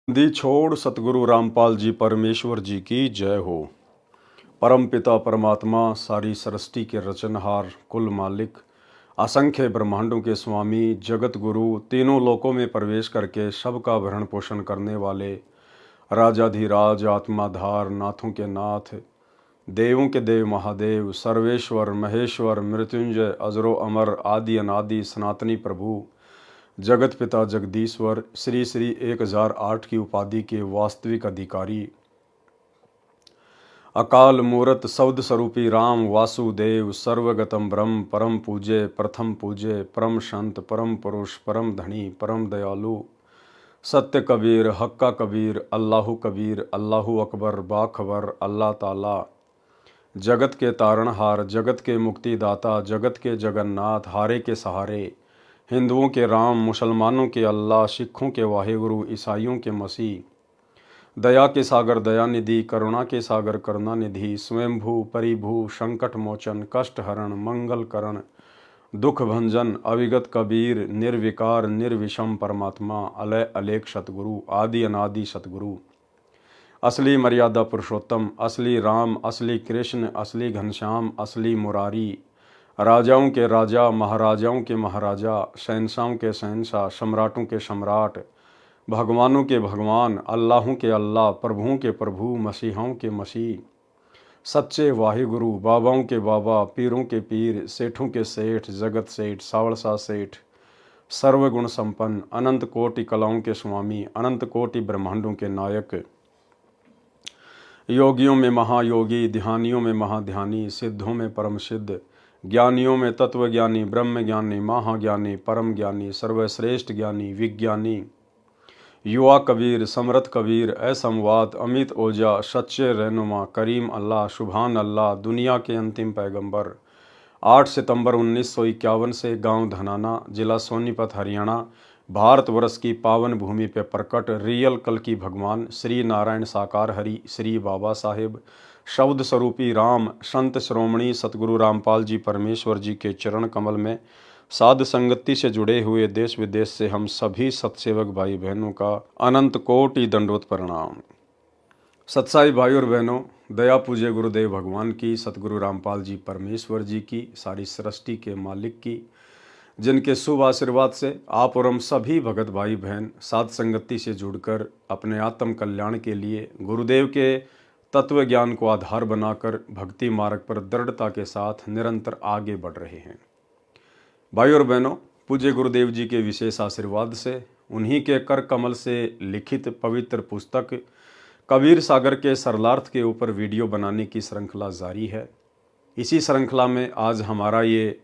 दी छोड़ सतगुरु रामपाल जी परमेश्वर जी की जय हो। परम पिता परमात्मा सारी सृष्टि के रचनहार कुल मालिक असंख्य ब्रह्मांडों के स्वामी जगत गुरु तीनों लोकों में प्रवेश करके सबका भरण पोषण करने वाले राजाधिराज आत्माधार नाथों के नाथ देवों के देव महादेव सर्वेश्वर महेश्वर मृत्युंजय अजरो अमर आदि अनादि सनातनी प्रभु जगत पिता जगदीश्वर श्री श्री 1008 की उपाधि के वास्तविक अधिकारी अकाल मूरत शब्द स्वरूपी राम वासुदेव सर्वगतम ब्रह्म परम पूज्य प्रथम पूज्य परम संत परम पुरुष परम धनी परम दयालु सत्य कबीर हक्का कबीर अल्लाहु कबीर अल्लाहु अकबर बाखबर अल्लाह ताला जगत के तारणहार जगत के मुक्तिदाता जगत के जगन्नाथ हारे के सहारे हिंदुओं के राम मुसलमानों के अल्लाह सिखों के वाहेगुरु ईसाइयों के मसीह दया के सागर दयानिधि करुणा के सागर करुणानिधि स्वयंभू परिभू संकट मोचन कष्ट हरण मंगल करण दुख भंजन अविगत कबीर निर्विकार निर्विषम परमात्मा अलय अलेख सतगुरु आदि अनादि सतगुरु असली मर्यादा पुरुषोत्तम असली राम असली कृष्ण असली घनश्याम असली मुरारी राजाओं के राजा महाराजाओं के महाराजा शहंशाहों के शहंशाह सम्राटों के सम्राट भगवानों के भगवान अल्लाहों के अल्लाह प्रभुओं के प्रभु मसीहों के मसीह सच्चे वाहिगुरु बाबाओं के बाबा पीरों के पीर सेठों के सेठ जगत सेठ सावड़सा सेठ सर्वगुण संपन्न अनंत कोटि कलाओं के स्वामी अनंत कोटि ब्रह्मांडों के नायक योगियों में महायोगी ध्यानियों में महाध्यानी सिद्धों में परम सिद्ध ज्ञानियों में तत्वज्ञानी ब्रह्म ज्ञानी महाज्ञानी परम ज्ञानी सर्वश्रेष्ठ ज्ञानी विज्ञानी युवा कबीर समरथ कबीर असमवाद अमित ओझा सच्चे रहनुमा करीम अल्लाह सुभान अल्लाह दुनिया के अंतिम पैगंबर 8 सितंबर 1951 से गांव धनाना जिला सोनीपत हरियाणा भारतवर्ष की पावन भूमि पर प्रकट रियल कल की भगवान श्री नारायण साकार हरि श्री बाबा साहेब शब्द स्वरूपी राम संत श्रोमणी सतगुरु रामपाल जी परमेश्वर जी के चरण कमल में साध संगति से जुड़े हुए देश विदेश से हम सभी सत्सेवक भाई बहनों का अनंत कोटि दंडवत प्रणाम। सत्साई भाई और बहनों, दया पूज्य गुरुदेव भगवान की सतगुरु रामपाल जी परमेश्वर जी की सारी सृष्टि के मालिक की जिनके शुभ आशीर्वाद से आप और हम सभी भगत भाई बहन साध संगति से जुड़कर अपने आत्म कल्याण के लिए गुरुदेव के तत्व ज्ञान को आधार बनाकर भक्ति मार्ग पर दृढ़ता के साथ निरंतर आगे बढ़ रहे हैं। भाई और बहनों, पूज्य गुरुदेव जी के विशेष आशीर्वाद से उन्हीं के कर कमल से लिखित पवित्र पुस्तक कबीर सागर के सरलार्थ के ऊपर वीडियो बनाने की श्रृंखला जारी है। इसी श्रृंखला में आज हमारा ये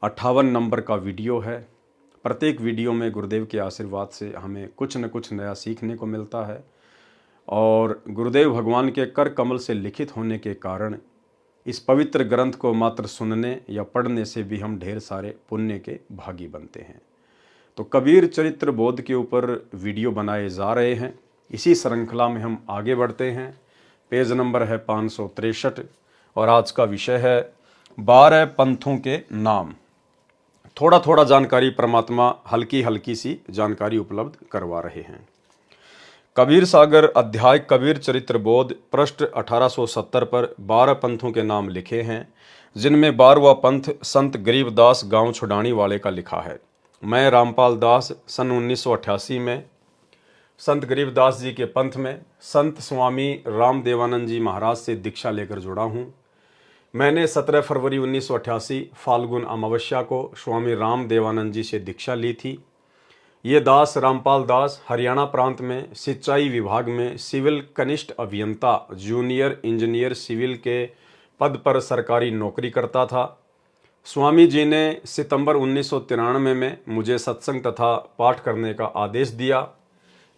58 नंबर का वीडियो है। प्रत्येक वीडियो में गुरुदेव के आशीर्वाद से हमें कुछ न कुछ नया सीखने को मिलता है और गुरुदेव भगवान के कर कमल से लिखित होने के कारण इस पवित्र ग्रंथ को मात्र सुनने या पढ़ने से भी हम ढेर सारे पुण्य के भागी बनते हैं। तो कबीर चरित्र बोध के ऊपर वीडियो बनाए जा रहे हैं। इसी श्रृंखला में हम आगे बढ़ते हैं। पेज नंबर है 563 और आज का विषय है 12 पंथों के नाम। थोड़ा थोड़ा जानकारी परमात्मा हल्की हल्की सी जानकारी उपलब्ध करवा रहे हैं। कबीर सागर अध्याय कबीर चरित्र बोध पृष्ठ 1870 पर 12 पंथों के नाम लिखे हैं, जिनमें 12वां पंथ संत गरीबदास गांव छुडानी वाले का लिखा है। मैं रामपाल दास सन 1988 में संत गरीबदास जी के पंथ में संत स्वामी रामदेवानंद जी महाराज से दीक्षा लेकर जुड़ा हूँ। मैंने 17 फरवरी 1988 फाल्गुन अमावस्या को स्वामी रामदेवानंद जी से दीक्षा ली थी। ये दास रामपाल दास हरियाणा प्रांत में सिंचाई विभाग में सिविल कनिष्ठ अभियंता जूनियर इंजीनियर सिविल के पद पर सरकारी नौकरी करता था। स्वामी जी ने सितंबर 1993 में मुझे सत्संग तथा पाठ करने का आदेश दिया।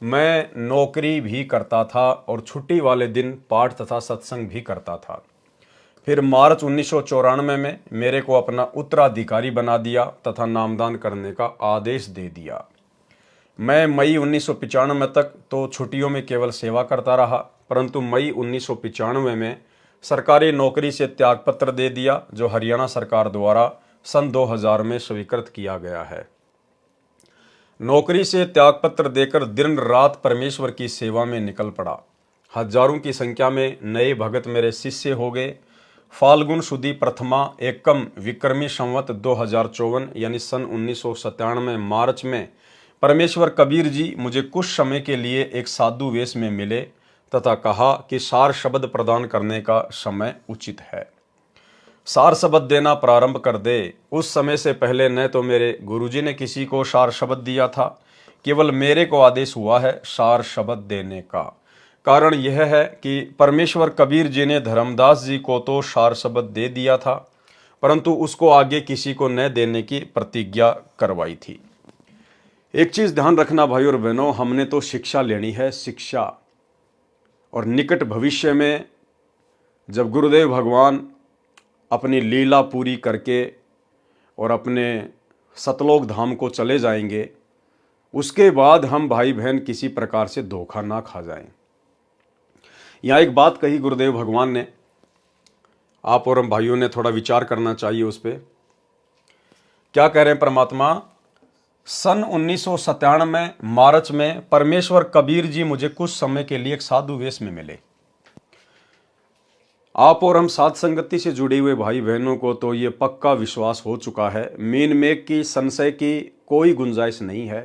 मैं नौकरी भी करता था और छुट्टी वाले दिन पाठ तथा सत्संग भी करता था। फिर मार्च 1994 में मेरे को अपना उत्तराधिकारी बना दिया तथा नामदान करने का आदेश दे दिया। मैं मई 1995 तक तो छुट्टियों में केवल सेवा करता रहा, परंतु मई 1995 में सरकारी नौकरी से त्यागपत्र दे दिया, जो हरियाणा सरकार द्वारा सन 2000 में स्वीकृत किया गया है। नौकरी से त्यागपत्र देकर दिन रात परमेश्वर की सेवा में निकल पड़ा। हजारों की संख्या में नए भगत मेरे शिष्य हो गए। फाल्गुन शुदी प्रथमा एकम विक्रमी संवत 2054 यानी सन 1997 मार्च में परमेश्वर कबीर जी मुझे कुछ समय के लिए एक साधु वेश में मिले तथा कहा कि सार शब्द प्रदान करने का समय उचित है। सार शब्द देना प्रारंभ कर दे। उस समय से पहले न तो मेरे गुरुजी ने किसी को सार शब्द दिया था, केवल मेरे को आदेश हुआ है सार शब्द देने का। कारण यह है कि परमेश्वर कबीर जी ने धर्मदास जी को तो सार शब्द दे दिया था, परंतु उसको आगे किसी को न देने की प्रतिज्ञा करवाई थी। एक चीज ध्यान रखना भाई और बहनों, हमने तो शिक्षा लेनी है, शिक्षा। और निकट भविष्य में जब गुरुदेव भगवान अपनी लीला पूरी करके और अपने सतलोक धाम को चले जाएंगे, उसके बाद हम भाई बहन किसी प्रकार से धोखा ना खा जाएं। यहाँ एक बात कही गुरुदेव भगवान ने, आप और हम भाइयों ने थोड़ा विचार करना चाहिए उस पर। क्या कह रहे हैं परमात्मा? सन 1997 मार्च में परमेश्वर कबीर जी मुझे कुछ समय के लिए एक साधु वेश में मिले। आप और हम साथ संगति से जुड़े हुए भाई बहनों को तो ये पक्का विश्वास हो चुका है, मीन में की संशय की कोई गुंजाइश नहीं है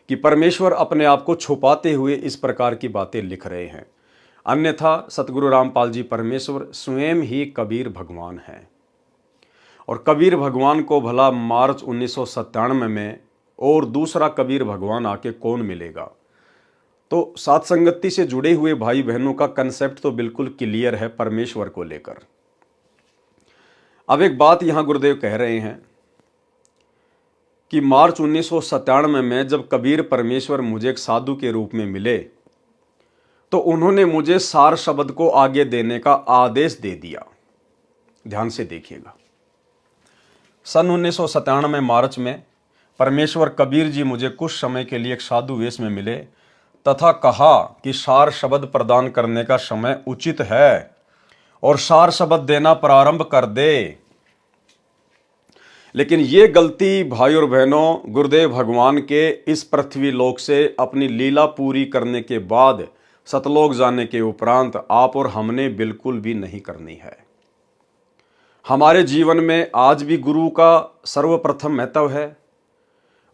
कि परमेश्वर अपने आप को छुपाते हुए इस प्रकार की बातें लिख रहे हैं। अन्यथा सतगुरु रामपाल जी परमेश्वर स्वयं ही कबीर भगवान हैं। और कबीर भगवान को भला मार्च 1997 में और दूसरा कबीर भगवान आके कौन मिलेगा? तो साथ संगति से जुड़े हुए भाई बहनों का कंसेप्ट तो बिल्कुल क्लियर है परमेश्वर को लेकर। अब एक बात यहां गुरुदेव कह रहे हैं कि मार्च 1997 में जब कबीर परमेश्वर मुझे एक साधु के रूप में मिले तो उन्होंने मुझे सार शब्द को आगे देने का आदेश दे दिया। ध्यान से देखिएगा, सन 1997 मार्च में परमेश्वर कबीर जी मुझे कुछ समय के लिए एक साधु वेश में मिले तथा कहा कि सार शब्द प्रदान करने का समय उचित है और सार शब्द देना प्रारंभ कर दे। लेकिन ये गलती भाई और बहनों, गुरुदेव भगवान के इस पृथ्वी लोक से अपनी लीला पूरी करने के बाद सतलोक जाने के उपरांत आप और हमने बिल्कुल भी नहीं करनी है। हमारे जीवन में आज भी गुरु का सर्वप्रथम महत्व है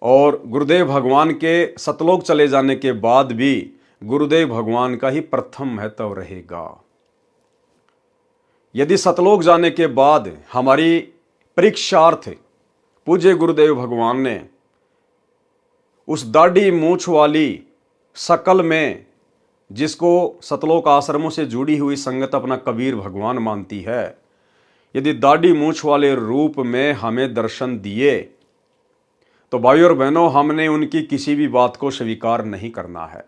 और गुरुदेव भगवान के सतलोक चले जाने के बाद भी गुरुदेव भगवान का ही प्रथम महत्व रहेगा। यदि सतलोक जाने के बाद हमारी परीक्षार्थ पूज्य गुरुदेव भगवान ने उस दाढ़ी मूछ वाली शकल में, जिसको सतलोक आश्रमों से जुड़ी हुई संगत अपना कबीर भगवान मानती है, यदि दाढ़ी मूछ वाले रूप में हमें दर्शन दिए तो भाई और बहनों, हमने उनकी किसी भी बात को स्वीकार नहीं करना है।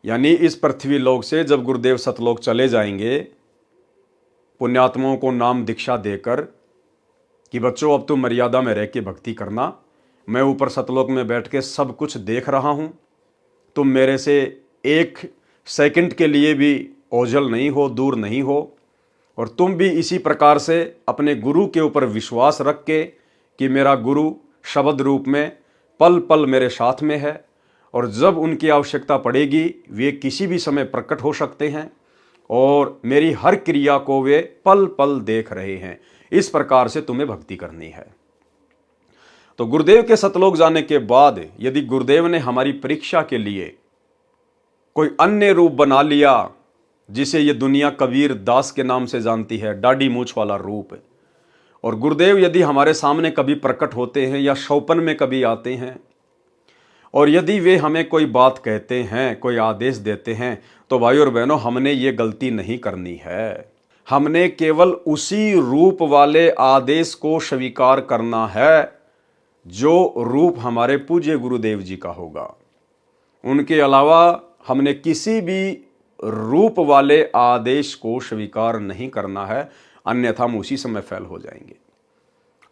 यानी इस पृथ्वी लोक से जब गुरुदेव सतलोक चले जाएंगे, पुण्यात्माओं को नाम दीक्षा देकर कि बच्चों अब तुम मर्यादा में रह के भक्ति करना, मैं ऊपर सतलोक में बैठ के सब कुछ देख रहा हूं, तुम मेरे से एक सेकंड के लिए भी ओझल नहीं हो, दूर नहीं हो, और तुम भी इसी प्रकार से अपने गुरु के ऊपर विश्वास रख के कि मेरा गुरु शब्द रूप में पल पल मेरे साथ में है और जब उनकी आवश्यकता पड़ेगी वे किसी भी समय प्रकट हो सकते हैं और मेरी हर क्रिया को वे पल पल देख रहे हैं। इस प्रकार से तुम्हें भक्ति करनी है। तो गुरुदेव के सतलोक जाने के बाद यदि गुरुदेव ने हमारी परीक्षा के लिए कोई अन्य रूप बना लिया, जिसे ये दुनिया कबीर दास के नाम से जानती है, दाढ़ी मूछ वाला रूप, और गुरुदेव यदि हमारे सामने कभी प्रकट होते हैं या शौपन में कभी आते हैं और यदि वे हमें कोई बात कहते हैं, कोई आदेश देते हैं, तो भाई और बहनों, हमने ये गलती नहीं करनी है। हमने केवल उसी रूप वाले आदेश को स्वीकार करना है जो रूप हमारे पूज्य गुरुदेव जी का होगा। उनके अलावा हमने किसी भी रूप वाले आदेश को स्वीकार नहीं करना है, अन्यथा हम उसी समय फेल हो जाएंगे।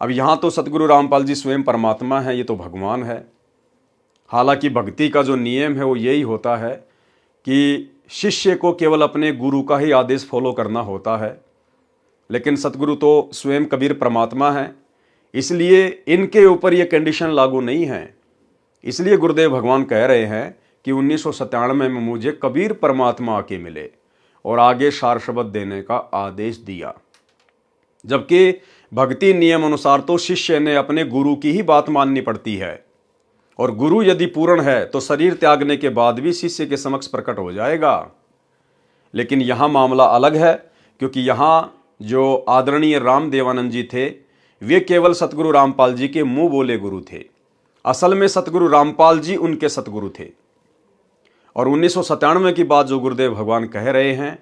अब यहां तो सतगुरु रामपाल जी स्वयं परमात्मा है, ये तो भगवान है। हालांकि भक्ति का जो नियम है वो यही होता है कि शिष्य को केवल अपने गुरु का ही आदेश फॉलो करना होता है, लेकिन सतगुरु तो स्वयं कबीर परमात्मा है, इसलिए इनके ऊपर यह कंडीशन लागू नहीं है। इसलिए गुरुदेव भगवान कह रहे हैं कि 1997 में मुझे कबीर परमात्मा आके मिले और आगे सार शब्द देने का आदेश दिया। जबकि भक्ति नियम अनुसार तो शिष्य ने अपने गुरु की ही बात माननी पड़ती है, और गुरु यदि पूर्ण है तो शरीर त्यागने के बाद भी शिष्य के समक्ष प्रकट हो जाएगा। लेकिन यहां मामला अलग है, क्योंकि यहां जो आदरणीय राम देवानंद जी थे वे केवल सतगुरु रामपाल जी के मुंह बोले गुरु थे। असल में सतगुरु रामपाल जी उनके सतगुरु थे। और 1997 की बात जो गुरुदेव भगवान कह रहे हैं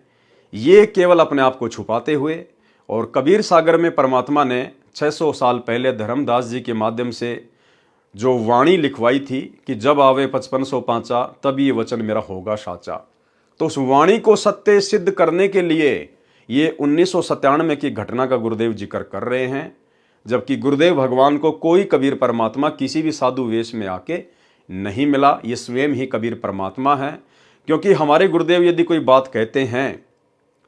ये केवल अपने आप को छुपाते हुए, और कबीर सागर में परमात्मा ने 600 साल पहले धर्मदास जी के माध्यम से जो वाणी लिखवाई थी कि जब आवे 5500 पांचा तब ये वचन मेरा होगा साचा, तो उस वाणी को सत्य सिद्ध करने के लिए ये 1997 की घटना का गुरुदेव जिक्र कर रहे हैं। जबकि गुरुदेव भगवान को कोई कबीर परमात्मा किसी भी साधु वेश में आके नहीं मिला, ये स्वयं ही कबीर परमात्मा है। क्योंकि हमारे गुरुदेव यदि कोई बात कहते हैं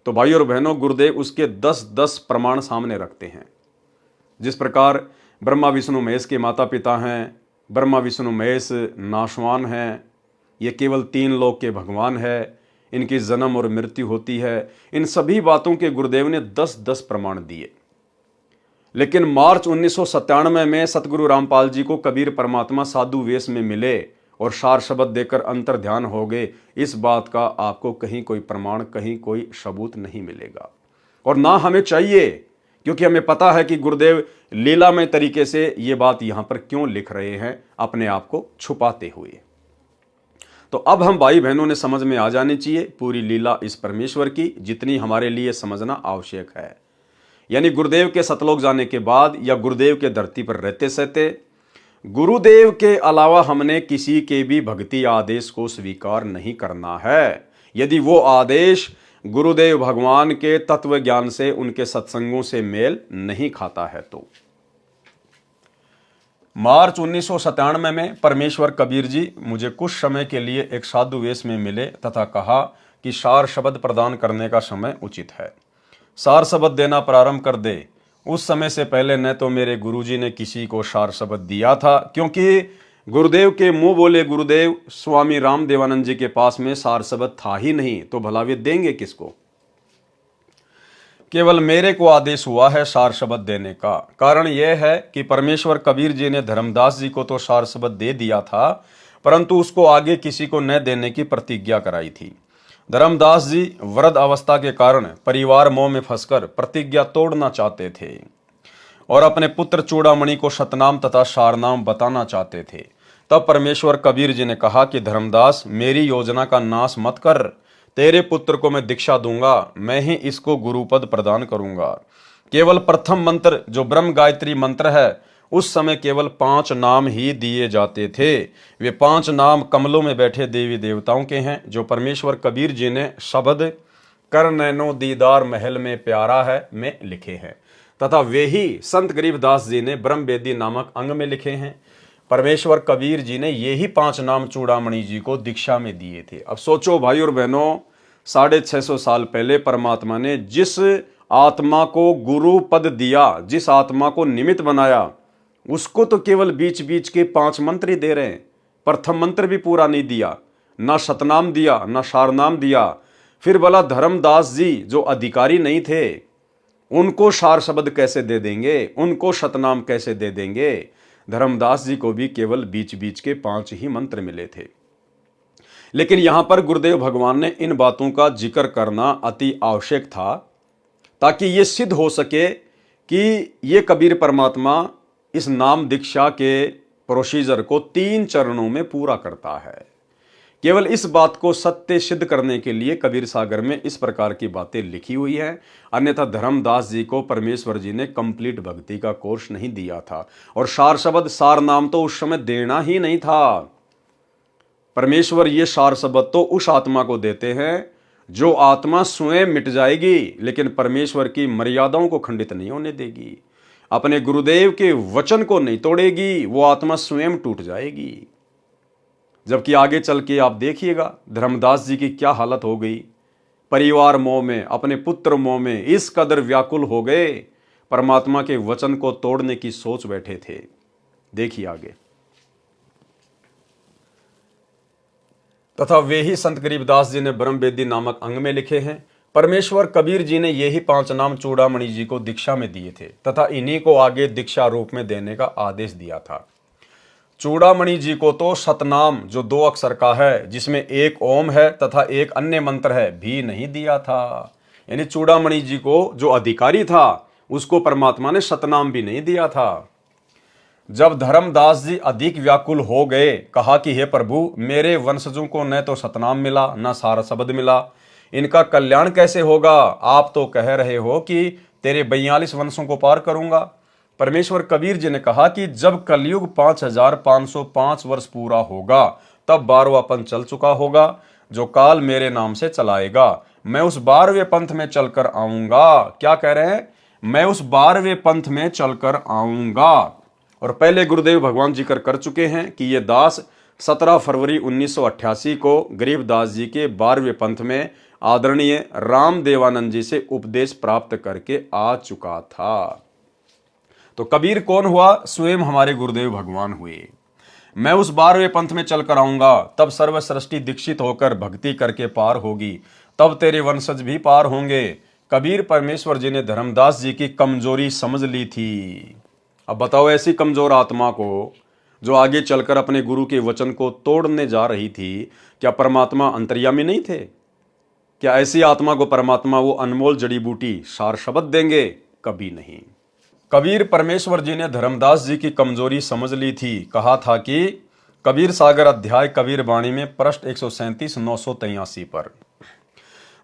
तो भाई और बहनों गुरुदेव उसके 10-10 प्रमाण सामने रखते हैं। जिस प्रकार ब्रह्मा विष्णु महेश के माता पिता हैं, ब्रह्मा विष्णु महेश नाशवान हैं, ये केवल 3 लोक के भगवान है, इनकी जन्म और मृत्यु होती है, इन सभी बातों के गुरुदेव ने 10-10 प्रमाण दिए। लेकिन मार्च 1997 में सतगुरु रामपाल जी को कबीर परमात्मा साधु वेश में मिले और सार शब्द देकर अंतर ध्यान हो गए, इस बात का आपको कहीं कोई प्रमाण, कहीं कोई सबूत नहीं मिलेगा। और ना हमें चाहिए, क्योंकि हमें पता है कि गुरुदेव लीलामय तरीके से ये बात यहां पर क्यों लिख रहे हैं, अपने आप को छुपाते हुए। तो अब हम भाई बहनों ने समझ में आ जानी चाहिए पूरी लीला इस परमेश्वर की, जितनी हमारे लिए समझना आवश्यक है। यानी गुरुदेव के सतलोक जाने के बाद या गुरुदेव के धरती पर रहते सहते गुरुदेव के अलावा हमने किसी के भी भक्ति आदेश को स्वीकार नहीं करना है, यदि वो आदेश गुरुदेव भगवान के तत्व ज्ञान से, उनके सत्संगों से मेल नहीं खाता है। तो मार्च 1997 में परमेश्वर कबीर जी मुझे कुछ समय के लिए एक साधु वेश में मिले तथा कहा कि सार शब्द प्रदान करने का समय उचित है, सार शब्द देना प्रारंभ कर दे। उस समय से पहले न तो मेरे गुरुजी ने किसी को सार शब्द दिया था, क्योंकि गुरुदेव के मुंह बोले गुरुदेव स्वामी राम देवानंद जी के पास में सार शब्द था ही नहीं, तो भला वे देंगे किसको। केवल मेरे को आदेश हुआ है सार शब्द देने का। कारण यह है कि परमेश्वर कबीर जी ने धर्मदास जी को तो सार शब्द दे दिया था, परंतु उसको आगे किसी को न देने की प्रतिज्ञा कराई थी। धर्मदास जी वृद्ध अवस्था के कारण परिवार मोह में फंसकर प्रतिज्ञा तोड़ना चाहते थे और अपने पुत्र चूड़ामणि को शतनाम तथा सारनाम बताना चाहते थे। तब परमेश्वर कबीर जी ने कहा कि धर्मदास मेरी योजना का नाश मत कर, तेरे पुत्र को मैं दीक्षा दूंगा, मैं ही इसको गुरुपद प्रदान करूंगा। केवल प्रथम मंत्र जो ब्रह्म गायत्री मंत्र है, उस समय केवल 5 नाम ही दिए जाते थे। वे 5 नाम कमलों में बैठे देवी देवताओं के हैं, जो परमेश्वर कबीर जी ने शब्द कर नैनो दीदार महल में प्यारा है में लिखे हैं, तथा वे ही संत गरीबदास जी ने ब्रह्म वेदी नामक अंग में लिखे हैं। परमेश्वर कबीर जी ने ये ही 5 नाम चूड़ामणि जी को दीक्षा में दिए थे। अब सोचो भाई और बहनों, 650 साल पहले परमात्मा ने जिस आत्मा को गुरु पद दिया, जिस आत्मा को निमित्त बनाया, उसको तो केवल बीच बीच के 5 मंत्र ही दे रहे हैं। प्रथम मंत्र भी पूरा नहीं दिया, ना शतनाम दिया, ना सारनाम दिया। फिर बोला धर्मदास जी जो अधिकारी नहीं थे, उनको सार शब्द कैसे दे देंगे, उनको शतनाम कैसे दे देंगे। धर्मदास जी को भी केवल बीच बीच के 5 ही मंत्र मिले थे। लेकिन यहां पर गुरुदेव भगवान ने इन बातों का जिक्र करना अति आवश्यक था, ताकि ये सिद्ध हो सके कि ये कबीर परमात्मा इस नाम दीक्षा के प्रोसीजर को 3 चरणों में पूरा करता है। केवल इस बात को सत्य सिद्ध करने के लिए कबीर सागर में इस प्रकार की बातें लिखी हुई हैं। अन्यथा धर्मदास जी को परमेश्वर जी ने कंप्लीट भक्ति का कोर्स नहीं दिया था, और सार शब्द सार नाम तो उस समय देना ही नहीं था। परमेश्वर ये सार शब्द तो उस आत्मा को देते हैं जो आत्मा स्वयं मिट जाएगी, लेकिन परमेश्वर की मर्यादाओं को खंडित नहीं होने देगी, अपने गुरुदेव के वचन को नहीं तोड़ेगी, वो आत्मा स्वयं टूट जाएगी। जबकि आगे चल के आप देखिएगा धर्मदास जी की क्या हालत हो गई। परिवार मोह में, अपने पुत्र मोह में इस कदर व्याकुल हो गए, परमात्मा के वचन को तोड़ने की सोच बैठे थे। देखिए आगे। तथा वे ही संत गरीबदास जी ने ब्रह्मवेदी नामक अंग में लिखे हैं। परमेश्वर कबीर जी ने यही 5 नाम चूड़ामणि जी को दीक्षा में दिए थे तथा इन्हीं को आगे दीक्षा रूप में देने का आदेश दिया था। चूड़ामणि जी को तो सतनाम जो 2 अक्षर का है, जिसमें एक ओम है तथा एक अन्य मंत्र है, भी नहीं दिया था। यानी चूड़ामणि जी को जो अधिकारी था उसको परमात्मा ने सतनाम भी नहीं दिया था। जब धर्मदास जी अधिक व्याकुल हो गए, कहा कि हे प्रभु, मेरे वंशजों को न तो सतनाम मिला न सार शब्द मिला, इनका कल्याण कैसे होगा? आप तो कह रहे हो कि तेरे 42 वंशों को पार करूंगा। परमेश्वर कबीर जी ने कहा कि जब कलयुग 5505 वर्ष पूरा होगा तब 12वां पंथ चल चुका होगा, जो काल मेरे नाम से चलाएगा। मैं उस 12वें पंथ में चलकर आऊंगा। क्या कह रहे हैं? मैं उस 12वें पंथ में चलकर आऊंगा। और पहले गुरुदेव भगवान जिक्र कर चुके हैं कि ये दास 17 फरवरी 1988 को गरीबदास जी के 12वें पंथ में आदरणीय रामदेवानंद जी से उपदेश प्राप्त करके आ चुका था। तो कबीर कौन हुआ? स्वयं हमारे गुरुदेव भगवान हुए। मैं उस 12वें पंथ में चलकर आऊंगा, तब सर्व सृष्टि दीक्षित होकर भक्ति करके पार होगी, तब तेरे वंशज भी पार होंगे। कबीर परमेश्वर जी ने धर्मदास जी की कमजोरी समझ ली थी। अब बताओ, ऐसी कमजोर आत्मा को जो आगे चलकर अपने गुरु के वचन को तोड़ने जा रही थी, क्या परमात्मा अंतर्यामी नहीं थे? क्या ऐसी आत्मा को परमात्मा वो अनमोल जड़ी बूटी सार शब्द देंगे? कभी नहीं। कबीर परमेश्वर जी ने धर्मदास जी की कमजोरी समझ ली थी। कहा था कि कबीर सागर अध्याय कबीर वाणी में पृष्ठ 137 983 पर,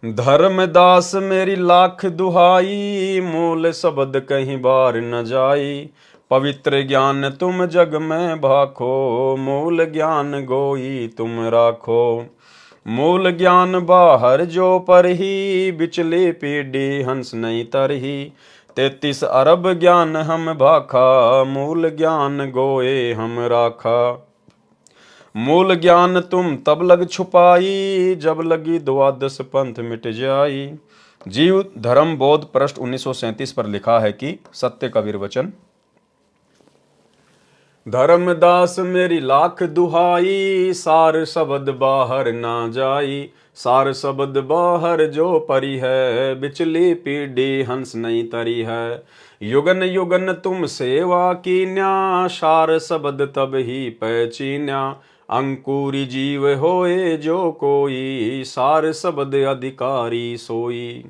धर्मदास मेरी लाख दुहाई, मूल शब्द कहीं बार न जाई, पवित्र ज्ञान तुम जग में भाखो, मूल ज्ञान गोई तुम राखो। मूल ज्ञान बाहर जो पर ही, बिचली पीढ़ी हंस नहीं तरही, 33 अरब ज्ञान हम भाखा, मूल ज्ञान गोए हम राखा। मूल ज्ञान तुम तब लग छुपाई, जब लगी 12 पंथ मिट जाई। जीव धर्म बोध पृष्ठ 1937 पर लिखा है कि सत्य कबीर वचन, धर्मदास मेरी लाख दुहाई, सार शब्द बाहर ना जाई, सार शब्द बाहर जो परी है, बिचली पीढ़ी हंस नहीं तरी है। युगन युगन तुम सेवा कीन्या, सार शब्द तब ही पहचीन्या, अंकुरी जीव होए जो कोई, सार शब्द अधिकारी सोई।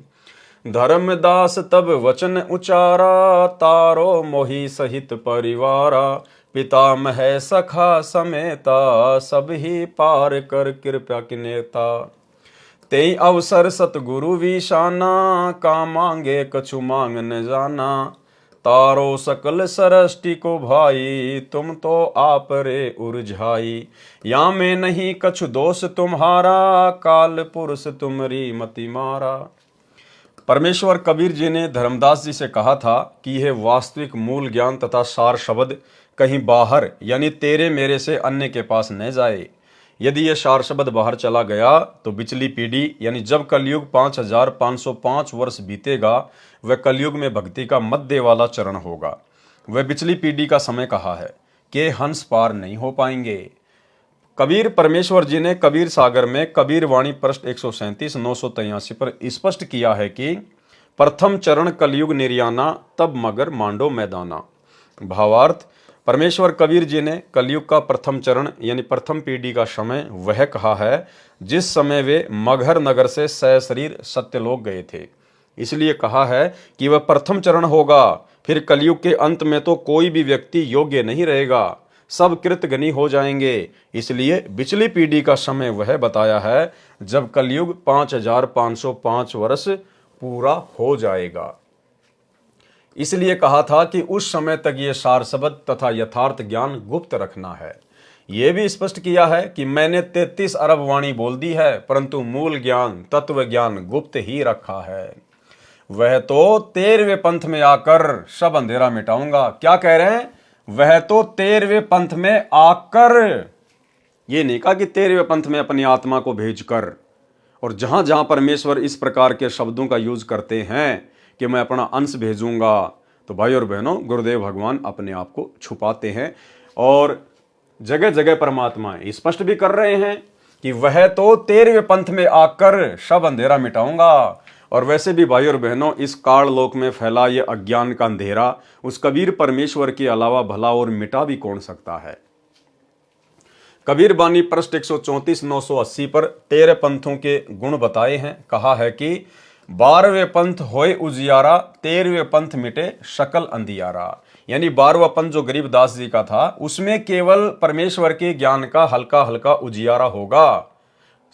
धर्मदास तब वचन उचारा, तारो मोहि सहित परिवारा, पितामह सखा समेता, सब ही पार कर कृपा की नेता। तेई अवसर सतगुरु विशाना, का मांगे कछु मांग न जाना, तारो सकल सरष्टि को भाई, तुम तो आप रे उरझाई। या में नहीं कछु दोष तुम्हारा, काल पुरुष तुमरी मति मारा। परमेश्वर कबीर जी ने धर्मदास जी से कहा था कि यह वास्तविक मूल ज्ञान तथा सार शब्द कहीं बाहर यानी तेरे मेरे से अन्य के पास न जाए। यदि यह सार शब्द बाहर चला गया तो बिचली पीढ़ी यानी जब कलयुग 5505 वर्ष बीतेगा, वह कलयुग में भक्ति का मध्य वाला चरण होगा। वह बिचली पीढ़ी का समय कहा है कि हंस पार नहीं हो पाएंगे। कबीर परमेश्वर जी ने कबीर सागर में कबीर वाणी पृष्ठ 137 983 पर स्पष्ट किया है कि प्रथम चरण कलयुग निर्याना, तब मगर मांडो मैदाना। भावार्थ, परमेश्वर कबीर जी ने कलयुग का प्रथम चरण यानी प्रथम पीढ़ी का समय वह कहा है जिस समय वे मगहर नगर से सशरीर सत्यलोक गए थे। इसलिए कहा है कि वह प्रथम चरण होगा। फिर कलयुग के अंत में तो कोई भी व्यक्ति योग्य नहीं रहेगा, सब कृतघ्नी हो जाएंगे। इसलिए बिचली पीढ़ी का समय वह बताया है जब कलयुग 5505 वर्ष पूरा हो जाएगा। इसलिए कहा था कि उस समय तक ये सार शब्द तथा यथार्थ ज्ञान गुप्त रखना है। यह भी स्पष्ट किया है कि मैंने 33 अरब वाणी बोल दी है, परंतु मूल ज्ञान तत्व ज्ञान गुप्त ही रखा है। वह तो 13वें पंथ में आकर सब अंधेरा मिटाऊंगा। क्या कह रहे हैं? वह तो 13वें पंथ में आकर, ये नहीं कहा कि 13वें पंथ में अपनी आत्मा को भेजकर। और जहां जहां परमेश्वर इस प्रकार के शब्दों का यूज करते हैं कि मैं अपना अंश भेजूंगा, तो भाई और बहनों, गुरुदेव भगवान अपने आप को छुपाते हैं और जगह जगह परमात्मा स्पष्ट भी कर रहे हैं कि वह तो 13वें पंथ में आकर सब अंधेरा मिटाऊंगा। और वैसे भी भाई और बहनों, इस काल लोक में फैला ये अज्ञान का अंधेरा उस कबीर परमेश्वर के अलावा भला और मिटा भी कौन सकता है। कबीर बानी पृष्ठ 134 980 पर 13 पंथों के गुण बताए हैं। कहा है कि 12वें पंथ होए उजियारा, 13वें पंथ मिटे शकल अंधियारा। यानी 12वां पंथ जो गरीबदास जी का था, उसमें केवल परमेश्वर के ज्ञान का हल्का हल्का उजियारा होगा,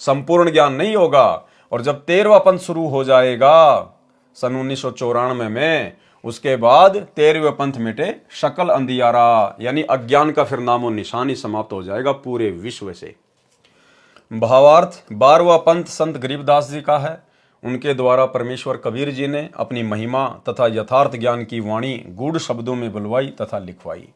संपूर्ण ज्ञान नहीं होगा। और जब 13वां पंथ शुरू हो जाएगा सन 1994 में, उसके बाद 13वें पंथ मिटे शकल अंधियारा, यानी अज्ञान का फिर नामो निशान ही समाप्त हो जाएगा पूरे विश्व से। भावार्थ, 12वां पंथ संत गरीबदास जी का है। उनके द्वारा परमेश्वर कबीर जी ने अपनी महिमा तथा यथार्थ ज्ञान की वाणी गूढ़ शब्दों में बुलवाई तथा लिखवाई।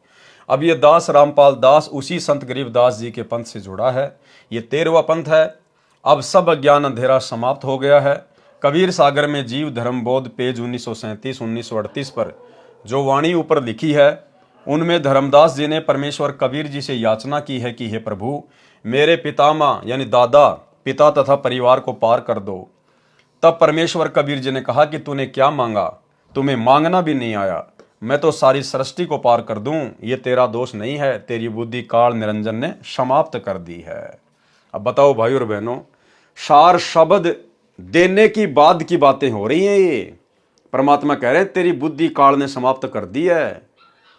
अब ये दास रामपाल दास उसी संत गरीबदास जी के पंथ से जुड़ा है। ये 13वां पंथ है। अब सब अज्ञान अंधेरा समाप्त हो गया है। कबीर सागर में जीव धर्म बोध पेज 1937-1938 पर जो वाणी ऊपर लिखी है, उनमें धर्मदास जी ने परमेश्वर कबीर जी से याचना की है कि हे प्रभु, मेरे पितामह यानी दादा पिता तथा परिवार को पार कर दो। तब परमेश्वर कबीर जी ने कहा कि तूने क्या मांगा, तुम्हें मांगना भी नहीं आया, मैं तो सारी सृष्टि को पार कर दूं, ये तेरा दोष नहीं है, तेरी बुद्धि काल निरंजन ने समाप्त कर दी है। अब बताओ भाई और बहनों, सार शब्द देने की बाद की बातें हो रही हैं। ये परमात्मा कह रहे हैं तेरी बुद्धि काल ने समाप्त कर दी है,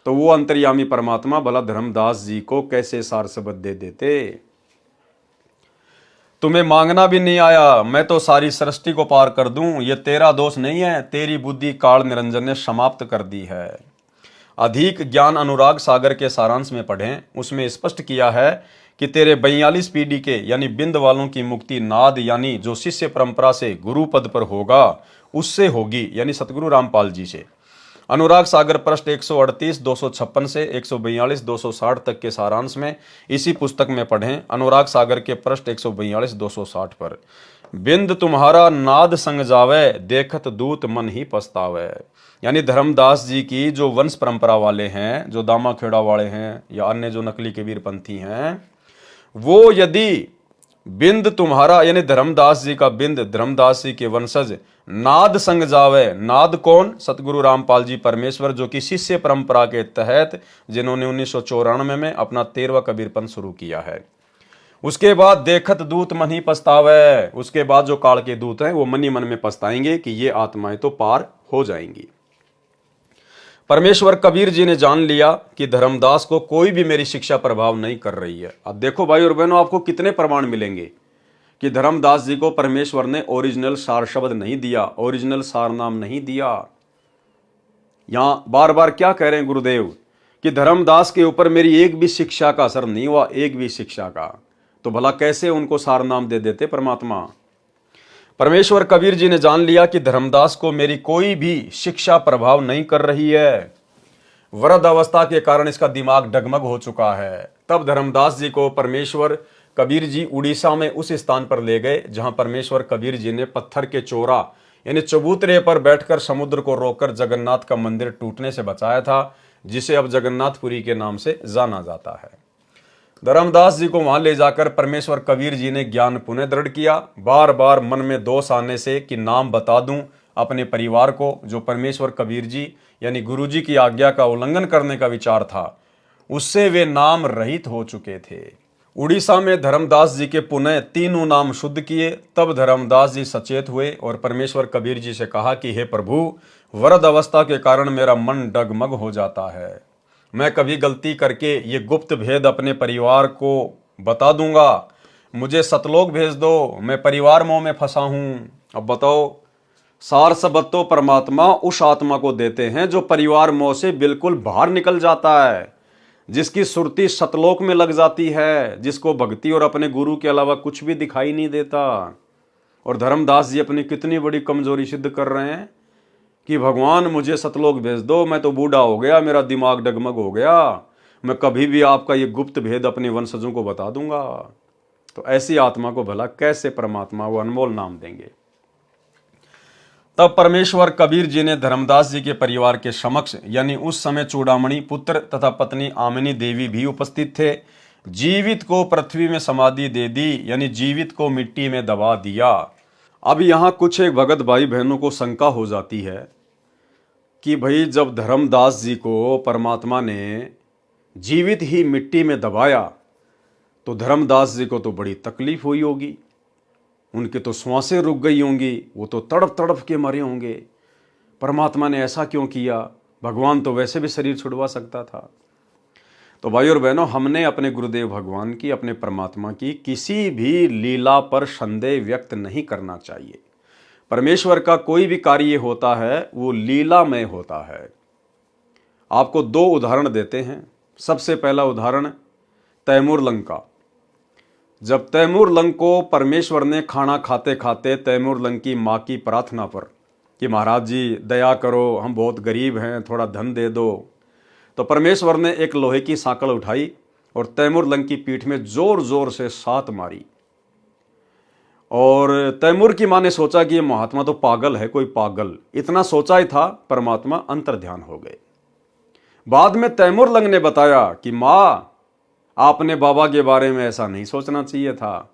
तो वो अंतर्यामी परमात्मा भला धर्मदास जी को कैसे सार शब्द दे देते। तुम्हें मांगना भी नहीं आया, मैं तो सारी सृष्टि को पार कर दूं, ये तेरा दोष नहीं है, तेरी बुद्धि काल निरंजन ने समाप्त कर दी है। अधिक ज्ञान अनुराग सागर के सारांश में पढ़ें, उसमें स्पष्ट किया है कि तेरे 42 पीढ़ी के यानी बिंद वालों की मुक्ति नाद यानी जो शिष्य परंपरा से गुरु पद पर होगा उससे होगी, यानी सतगुरु रामपाल जी से। अनुराग सागर पृष्ठ 138 256 से 142 260 तक के सारांश में इसी पुस्तक में पढ़ें। अनुराग सागर के पृष्ठ 142 260 पर बिंद तुम्हारा नाद संग जावे, देखत दूत मन ही पछतावे। यानी धर्मदास जी की जो वंश परंपरा वाले हैं, जो दामा खेड़ा वाले हैं या अन्य जो नकली कबीर पंथी हैं, वो यदि बिंद तुम्हारा यानी धर्मदास जी का बिंद, धर्मदास जी के वंशज नाद संग जावे। नाद कौन? सतगुरु रामपाल जी परमेश्वर, जो कि शिष्य परंपरा के तहत जिन्होंने 1994 में अपना 13वां कबीर पंथ शुरू किया है। उसके बाद देखत दूत मन ही पछतावे, उसके बाद जो काल के दूत हैं वो मन ही मन में पछताएंगे कि ये आत्माएं तो पार हो जाएंगी। परमेश्वर कबीर जी ने जान लिया कि धर्मदास को कोई भी मेरी शिक्षा प्रभाव नहीं कर रही है। अब देखो भाई और बहनों, आपको कितने प्रमाण मिलेंगे कि धर्मदास जी को परमेश्वर ने ओरिजिनल सार शब्द नहीं दिया, ओरिजिनल सार नाम नहीं दिया। यहां बार बार क्या कह रहे हैं गुरुदेव कि धर्मदास के ऊपर मेरी एक भी शिक्षा का असर नहीं हुआ, एक भी शिक्षा का, तो भला कैसे उनको सार नाम दे देते परमात्मा। परमेश्वर कबीर जी ने जान लिया कि धर्मदास को मेरी कोई भी शिक्षा प्रभाव नहीं कर रही है, वृद्ध अवस्था के कारण इसका दिमाग डगमग हो चुका है। तब धर्मदास जी को परमेश्वर कबीर जी उड़ीसा में उस स्थान पर ले गए जहां परमेश्वर कबीर जी ने पत्थर के चोरा यानी चबूतरे पर बैठकर समुद्र को रोककर जगन्नाथ का मंदिर टूटने से बचाया था, जिसे अब जगन्नाथपुरी के नाम से जाना जाता है। धर्मदास जी को वहां ले जाकर परमेश्वर कबीर जी ने ज्ञान पुनः दृढ़ किया। बार बार मन में दोष आने से कि नाम बता दूं अपने परिवार को, जो परमेश्वर कबीर जी यानी गुरु जी की आज्ञा का उल्लंघन करने का विचार था, उससे वे नाम रहित हो चुके थे। उड़ीसा में धर्मदास जी के पुनः तीनों नाम शुद्ध किए। तब धर्मदास जी सचेत हुए और परमेश्वर कबीर जी से कहा कि हे प्रभु, वृद्ध अवस्था के कारण मेरा मन डगमग हो जाता है, मैं कभी गलती करके ये गुप्त भेद अपने परिवार को बता दूंगा, मुझे सतलोक भेज दो, मैं परिवार मोह में फंसा हूं। अब बताओ, सार शब्द तो परमात्मा उस आत्मा को देते हैं जो परिवार मोह से बिल्कुल बाहर निकल जाता है, जिसकी सुरती सतलोक में लग जाती है, जिसको भक्ति और अपने गुरु के अलावा कुछ भी दिखाई नहीं देता। और धर्मदास जी अपनी कितनी बड़ी कमजोरी सिद्ध कर रहे हैं कि भगवान मुझे सतलोक भेज दो, मैं तो बूढ़ा हो गया, मेरा दिमाग डगमग हो गया, मैं कभी भी आपका ये गुप्त भेद अपने वंशजों को बता दूंगा। तो ऐसी आत्मा को भला कैसे परमात्मा वो अनमोल नाम देंगे। तब परमेश्वर कबीर जी ने धर्मदास जी के परिवार के समक्ष, यानी उस समय चूड़ामणि पुत्र तथा पत्नी आमिनी देवी भी उपस्थित थे, जीवित को पृथ्वी में समाधि दे दी, यानी जीवित को मिट्टी में दबा दिया। अब यहाँ कुछ एक भगत भाई बहनों को शंका हो जाती है कि भाई जब धर्मदास जी को परमात्मा ने जीवित ही मिट्टी में दबाया तो धर्मदास जी को तो बड़ी तकलीफ हुई होगी, उनके तो श्वासें रुक गई होंगी, वो तो तड़प तड़प के मरे होंगे। परमात्मा ने ऐसा क्यों किया? भगवान तो वैसे भी शरीर छुड़वा सकता था। तो भाई और बहनों, हमने अपने गुरुदेव भगवान की, अपने परमात्मा की किसी भी लीला पर संदेह व्यक्त नहीं करना चाहिए। परमेश्वर का कोई भी कार्य होता है वो लीलामय होता है। आपको दो उदाहरण देते हैं। सबसे पहला उदाहरण तैमूर लंग का। जब तैमूर लंग को परमेश्वर ने खाना खाते खाते तैमूर लंग की माँ की प्रार्थना पर कि महाराज जी दया करो, हम बहुत गरीब हैं, थोड़ा धन दे दो, तो परमेश्वर ने एक लोहे की सांकल उठाई और तैमूर लंग की पीठ में जोर जोर से 7 मारी। और तैमूर की माँ ने सोचा कि ये महात्मा तो पागल है, कोई पागल, इतना सोचा ही था, परमात्मा अंतर्ध्यान हो गए। बाद में तैमूर लंग ने बताया कि माँ, आपने बाबा के बारे में ऐसा नहीं सोचना चाहिए था।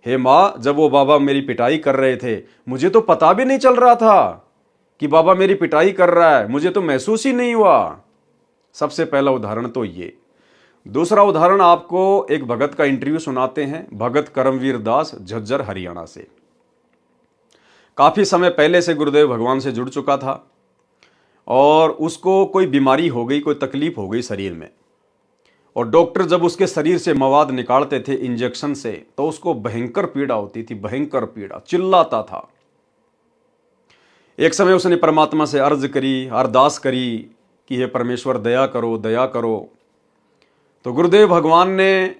हे माँ, जब वो बाबा मेरी पिटाई कर रहे थे, मुझे तो पता भी नहीं चल रहा था कि बाबा मेरी पिटाई कर रहा है, मुझे तो महसूस ही नहीं हुआ। सबसे पहला उदाहरण तो ये। दूसरा उदाहरण आपको एक भगत का इंटरव्यू सुनाते हैं, भगत करमवीर दास, झज्जर, हरियाणा से। काफी समय पहले से गुरुदेव भगवान से जुड़ चुका था और उसको कोई बीमारी हो गई, कोई तकलीफ हो गई शरीर में, और डॉक्टर जब उसके शरीर से मवाद निकालते थे इंजेक्शन से तो उसको भयंकर पीड़ा होती थी, भयंकर पीड़ा, चिल्लाता था। एक समय उसने परमात्मा से अर्ज करी, अरदास करी कि हे परमेश्वर दया करो, दया करो। तो गुरुदेव भगवान ने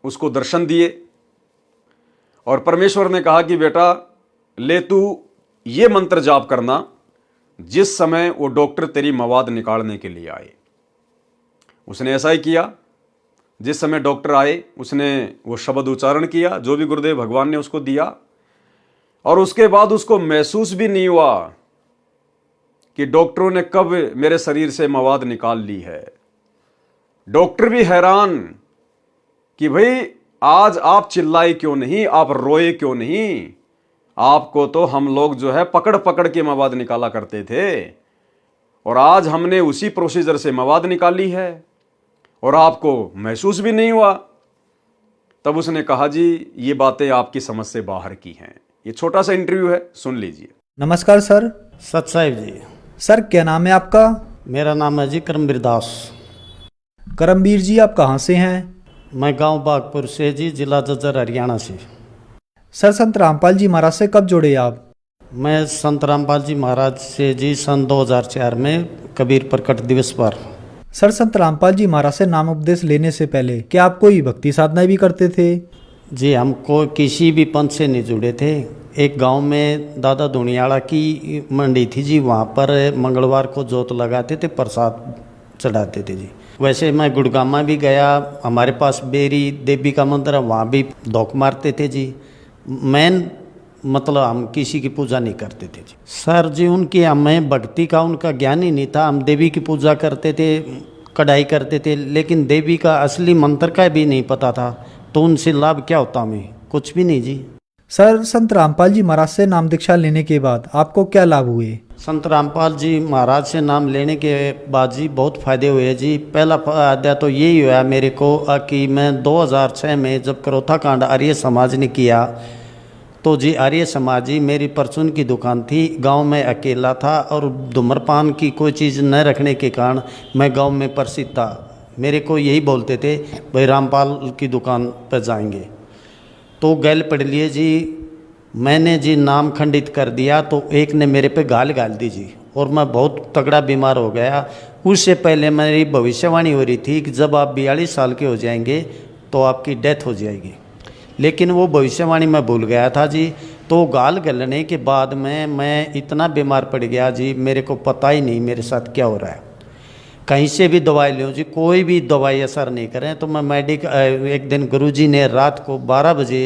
उसको दर्शन दिए और परमेश्वर ने कहा कि बेटा ले तू ये मंत्र जाप करना जिस समय वो डॉक्टर तेरी मवाद निकालने के लिए आए। उसने ऐसा ही किया। जिस समय डॉक्टर आए उसने वो शब्द उच्चारण किया जो भी गुरुदेव भगवान ने उसको दिया, और उसके बाद उसको महसूस भी नहीं हुआ कि डॉक्टरों ने कब मेरे शरीर से मवाद निकाल ली है। डॉक्टर भी हैरान कि भाई आज आप चिल्लाए क्यों नहीं, आप रोए क्यों नहीं, आपको तो हम लोग जो है पकड़ पकड़ के मवाद निकाला करते थे और आज हमने उसी प्रोसीजर से मवाद निकाली है और आपको महसूस भी नहीं हुआ। तब उसने कहा जी ये बातें आपकी समझ से बाहर की हैं। ये छोटा सा इंटरव्यू है, सुन लीजिए। नमस्कार सर। सत साहिब जी। सर क्या नाम है आपका? मेरा नाम है जी करमवीर दास। करमवीर जी आप कहाँ से हैं? मैं गांव बागपुर से जी, जिला झज्जर, हरियाणा से। सर संत रामपाल जी महाराज से कब जुड़े आप? मैं संत रामपाल जी महाराज से जी सन 2004 में कबीर प्रकट दिवस पर। सर संत रामपाल जी महाराज से नाम उपदेश लेने से पहले क्या आप कोई भक्ति साधना भी करते थे? जी हमको किसी भी पंथ से नहीं जुड़े थे। एक गांव में दादा धुनियाड़ा की मंडी थी जी, वहाँ पर मंगलवार को जोत लगाते थे, प्रसाद चढ़ाते थे जी। वैसे मैं गुड़गामा भी गया, हमारे पास बेरी देवी का मंदिर है, वहाँ भी धोख मारते थे जी। मेन मतलब हम किसी की पूजा नहीं करते थे जी। सर जी उनकी हमें भक्ति का उनका ज्ञान ही नहीं था। हम देवी की पूजा करते थे, कढ़ाई करते थे, लेकिन देवी का असली मंत्र का भी नहीं पता था। तो उनसे लाभ क्या होता हमें? कुछ भी नहीं जी। सर संत रामपाल जी महाराज से नाम दीक्षा लेने के बाद आपको क्या लाभ हुए? संत रामपाल जी महाराज से नाम लेने के बाद जी बहुत फ़ायदे हुए जी। पहला फायदा तो यही हुआ मेरे को कि मैं 2006 में जब करोथा कांड आर्य समाज ने किया तो जी आर्य समाज जी मेरी परचून की दुकान थी, गांव में अकेला था और धूम्रपान की कोई चीज़ न रखने के कारण मैं गांव में प्रसिद्ध था। मेरे को यही बोलते थे भाई रामपाल की दुकान पर जाएंगे, तो गैल पढ़ लिए जी। मैंने जी नाम खंडित कर दिया तो एक ने मेरे पे गाल दी जी और मैं बहुत तगड़ा बीमार हो गया। उससे पहले मेरी भविष्यवाणी हो रही थी कि जब आप 42 साल के हो जाएंगे तो आपकी डेथ हो जाएगी, लेकिन वो भविष्यवाणी मैं भूल गया था जी। तो गाल गलने के बाद में मैं इतना बीमार पड़ गया जी, मेरे को पता ही नहीं मेरे साथ क्या हो रहा है। कहीं से भी दवाई लो जी, कोई भी दवाई असर नहीं करें। तो मैं एक दिन गुरुजी ने रात को 12 बजे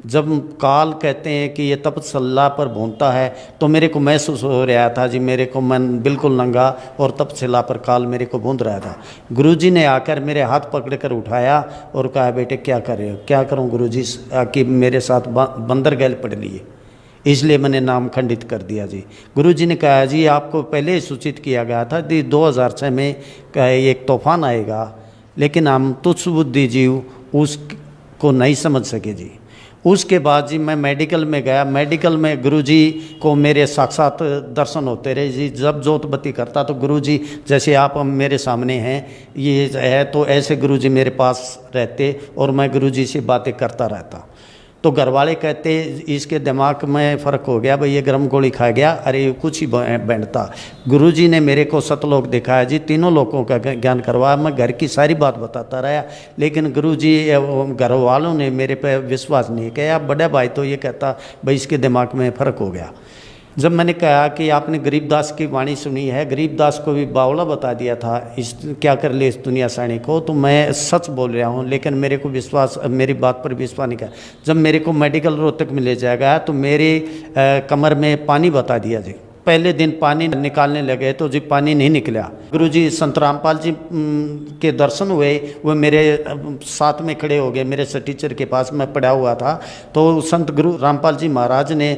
जब काल कहते हैं कि ये तपस्या पर भूनता है, तो मेरे को महसूस हो रहा था जी, मेरे को मन बिल्कुल नंगा और तपस्या पर काल मेरे को भून रहा था। गुरुजी ने आकर मेरे हाथ पकड़ कर उठाया और कहा, बेटे क्या कर रहे हो? क्या करूं गुरुजी, कि मेरे साथ बंदर गैल पड़ लिए, इसलिए मैंने नाम खंडित कर दिया जी। गुरुजी ने कहा, जी आपको पहले ही सूचित किया गया था कि 2006 में एक तूफान आएगा, लेकिन हम तुच्छ बुद्धि जीव उसको नहीं समझ सके जी। उसके बाद जी मैं मेडिकल में गया। मेडिकल में गुरुजी को मेरे साक्षात दर्शन होते रहे जी। जब जोत बत्ती करता तो गुरुजी जैसे आप मेरे सामने हैं ये है, तो ऐसे गुरुजी मेरे पास रहते और मैं गुरुजी से बातें करता रहता। तो घर वाले कहते इसके दिमाग में फ़र्क हो गया भाई, ये गर्म गोली खा गया, अरे ये कुछ ही बैंडता। गुरुजी ने मेरे को सतलोक दिखाया जी, तीनों लोगों का ज्ञान करवाया। मैं घर की सारी बात बताता रहा, लेकिन गुरुजी घर वालों ने मेरे पे विश्वास नहीं किया। बड़ा भाई तो ये कहता भाई इसके दिमाग में फ़र्क हो गया। जब मैंने कहा कि आपने गरीबदास की वाणी सुनी है, गरीबदास को भी बावला बता दिया था इस क्या कर ले इस दुनिया साणी को, तो मैं सच बोल रहा हूँ, लेकिन मेरे को विश्वास, मेरी बात पर विश्वास नहीं किया। जब मेरे को मेडिकल रोहतक में ले जाया गया तो मेरे कमर में पानी बता दिया जी। पहले दिन पानी निकालने लगे तो जी पानी नहीं निकला। गुरुजी संत रामपाल जी के दर्शन हुए, वो मेरे साथ में खड़े हो गए, मेरे से टीचर के पास मैं पड़ा हुआ था। तो संत गुरु रामपाल जी महाराज ने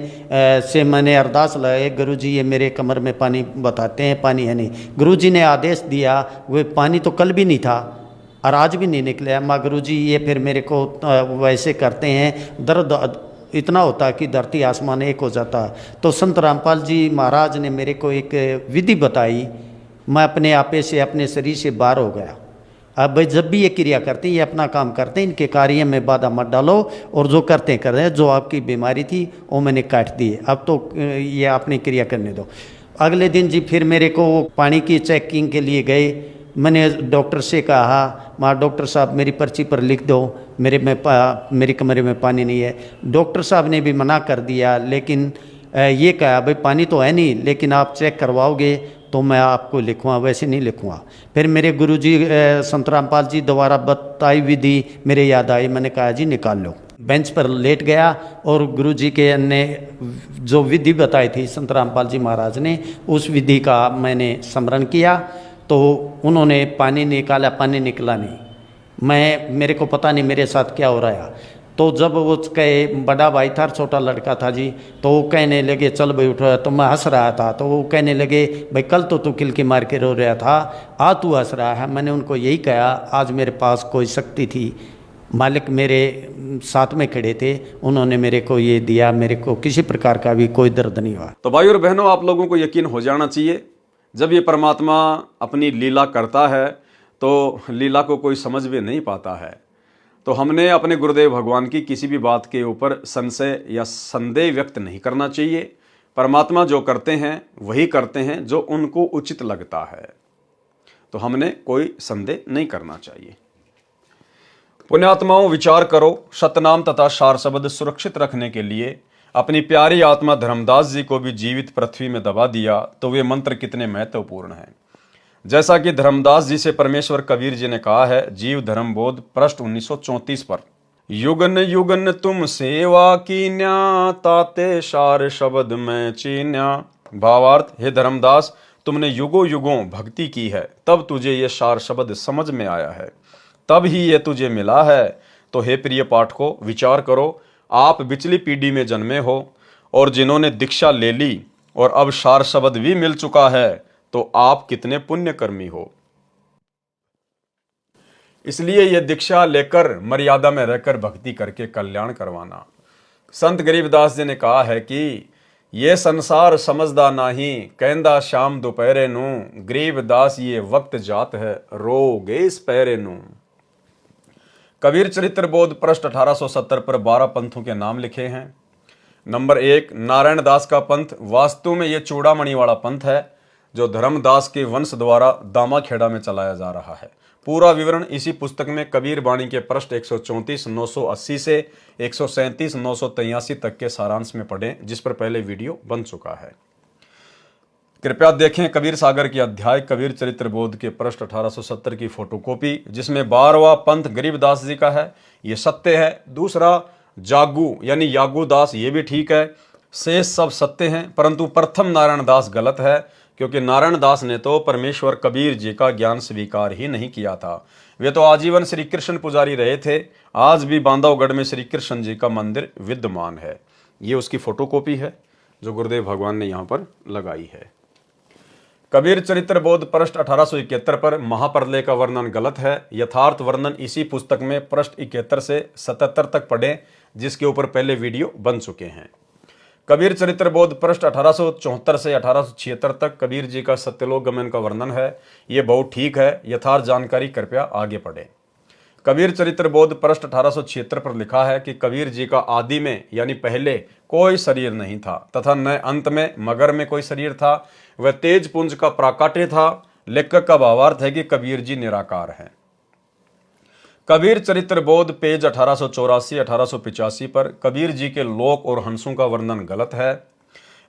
से मैंने अरदास लगाई, गुरुजी ये मेरे कमर में पानी बताते हैं, पानी है नहीं। गुरुजी ने आदेश दिया, वो पानी तो कल भी नहीं था और आज भी नहीं निकला। माँ गुरुजी ये फिर मेरे को वैसे करते हैं, दर्द इतना होता कि धरती आसमान एक हो जाता। तो संत रामपाल जी महाराज ने मेरे को एक विधि बताई, मैं अपने आपे से, अपने शरीर से बाहर हो गया। अब भाई जब भी ये क्रिया करते हैं, ये अपना काम करते हैं, इनके कार्य में बाधा मत डालो, और जो करते हैं कर रहे हैं। जो आपकी बीमारी थी वो मैंने काट दी, अब तो ये अपनी क्रिया करने दो। अगले दिन जी फिर मेरे को पानी की चेकिंग के लिए गए। मैंने डॉक्टर से कहा, माँ डॉक्टर साहब मेरी पर्ची पर लिख दो, मेरी कमरे में पानी नहीं है। डॉक्टर साहब ने भी मना कर दिया, लेकिन ये कहा भाई पानी तो है नहीं, लेकिन आप चेक करवाओगे तो मैं आपको लिखूँगा, वैसे नहीं लिखूँगा। फिर मेरे गुरुजी संत रामपाल जी द्वारा बताई विधि मेरे याद आई। मैंने कहा जी निकाल लो। बेंच पर लेट गया और गुरुजी के ने जो विधि बताई थी संत रामपाल जी महाराज ने, उस विधि का मैंने स्मरण किया। तो उन्होंने पानी निकाला, पानी निकला नहीं। मेरे को पता नहीं मेरे साथ क्या हो रहा है। तो जब वो कहे, बड़ा भाई था, छोटा लड़का था जी, तो वो कहने लगे चल भाई उठ। तो मैं हंस रहा था, तो वो कहने लगे भाई कल तो तू किलकी मार के रो रहा था, आज तू हंस रहा है। मैंने उनको यही कहा, आज मेरे पास कोई शक्ति थी, मालिक मेरे साथ में खड़े थे, उन्होंने मेरे को ये दिया, मेरे को किसी प्रकार का भी कोई दर्द नहीं हुआ। तो भाई और बहनों, आप लोगों को यकीन हो जाना चाहिए, जब ये परमात्मा अपनी लीला करता है तो लीला को कोई समझ भी नहीं पाता है। तो हमने अपने गुरुदेव भगवान की किसी भी बात के ऊपर संशय या संदेह व्यक्त नहीं करना चाहिए। परमात्मा जो करते हैं वही करते हैं जो उनको उचित लगता है, तो हमने कोई संदेह नहीं करना चाहिए। पुण्यात्माओं, विचार करो, सतनाम तथा सार शब्द सुरक्षित रखने के लिए अपनी प्यारी आत्मा धर्मदास जी को भी जीवित पृथ्वी में दबा दिया, तो वे मंत्र कितने महत्वपूर्ण हैं। जैसा कि धर्मदास जी से परमेश्वर कबीर जी ने कहा है, जीव धर्म बोध पृष्ठ 1934 पर, युगन युगन तुम सेवा कीन्या, ताते सार शब्द में चीन्या। भावार्थ, हे धर्मदास, तुमने युगों युगों भक्ति की है, तब तुझे ये सार शब्द समझ में आया है, तब ही ये तुझे मिला है। तो हे प्रिय पाठकों, विचार करो, आप पिछली पीढ़ी में जन्मे हो और जिन्होंने दीक्षा ले ली और अब सार शब्द भी मिल चुका है, तो आप कितने पुण्यकर्मी हो। इसलिए यह दीक्षा लेकर मर्यादा में रहकर भक्ति करके कल्याण करवाना। संत गरीबदास जी ने कहा है कि ये संसार समझदा नाही, कहंदा शाम दोपहरे नू, गरीबदास ये वक्त जात है, रोगे इस पैरे नू। कबीर चरित्र बोध पृष्ठ 1870 पर 12 पंथों के नाम लिखे हैं। नंबर 1, नारायण दास का पंथ। वास्तव में ये चूड़ामणि वाला पंथ है जो धर्मदास के वंश द्वारा दामाखेड़ा में चलाया जा रहा है। पूरा विवरण इसी पुस्तक में कबीर बाणी के पृष्ठ 134 980 से 137 983 तक के सारांश में पढ़ें, जिस पर पहले वीडियो बन चुका है। कृपया देखें कबीर सागर की अध्याय कबीर चरित्र बोध के पृष्ठ 1870 की फोटोकॉपी, जिसमें 12वां पंथ गरीबदास जी का है। ये सत्य है। दूसरा, जागू यानी यागू दास ये भी ठीक है, शेष सब सत्य हैं, परंतु प्रथम नारायण दास गलत है, क्योंकि नारायण दास ने तो परमेश्वर कबीर जी का ज्ञान स्वीकार ही नहीं किया था। वे तो आजीवन श्री कृष्ण पुजारी रहे थे। आज भी बांधवगढ़ में श्री कृष्ण जी का मंदिर विद्यमान है। ये उसकी फोटोकॉपी है जो गुरुदेव भगवान ने यहाँ पर लगाई है। कबीर चरित्र बोध पृष्ठ 1871 पर महाप्रलय का वर्णन गलत है। यथार्थ वर्णन इसी पुस्तक में पृष्ठ 71 से 77 तक पढ़ें, जिसके ऊपर पहले वीडियो बन चुके हैं। कबीर चरित्र बोध पृष्ठ 1874 से 1876 तक कबीर जी का सत्यलोक गमन का वर्णन है। ये बहुत ठीक है। यथार्थ जानकारी कृपया आगे पढ़ें। कबीर चरित्र बोध पृष्ठ 1876 पर लिखा है कि कबीर जी का आदि में यानी पहले कोई शरीर नहीं था तथा न अंत में मगर में कोई शरीर था। वह तेज पुंज का प्राकाट्य था। लेखक का भावार्थ है कि कबीर जी निराकार हैं। कबीर चरित्र बोध पेज 1884-1885 पर कबीर जी के लोक और हंसों का वर्णन गलत है।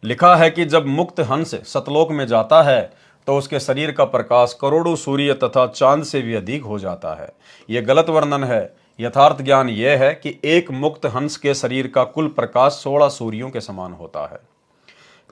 लिखा है कि जब मुक्त हंस सतलोक में जाता है तो उसके शरीर का प्रकाश करोड़ों सूर्य तथा चांद से भी अधिक हो जाता है। यह गलत वर्णन है। यथार्थ ज्ञान यह है कि एक मुक्त हंस के शरीर का कुल प्रकाश 16 सूर्यों के समान होता है।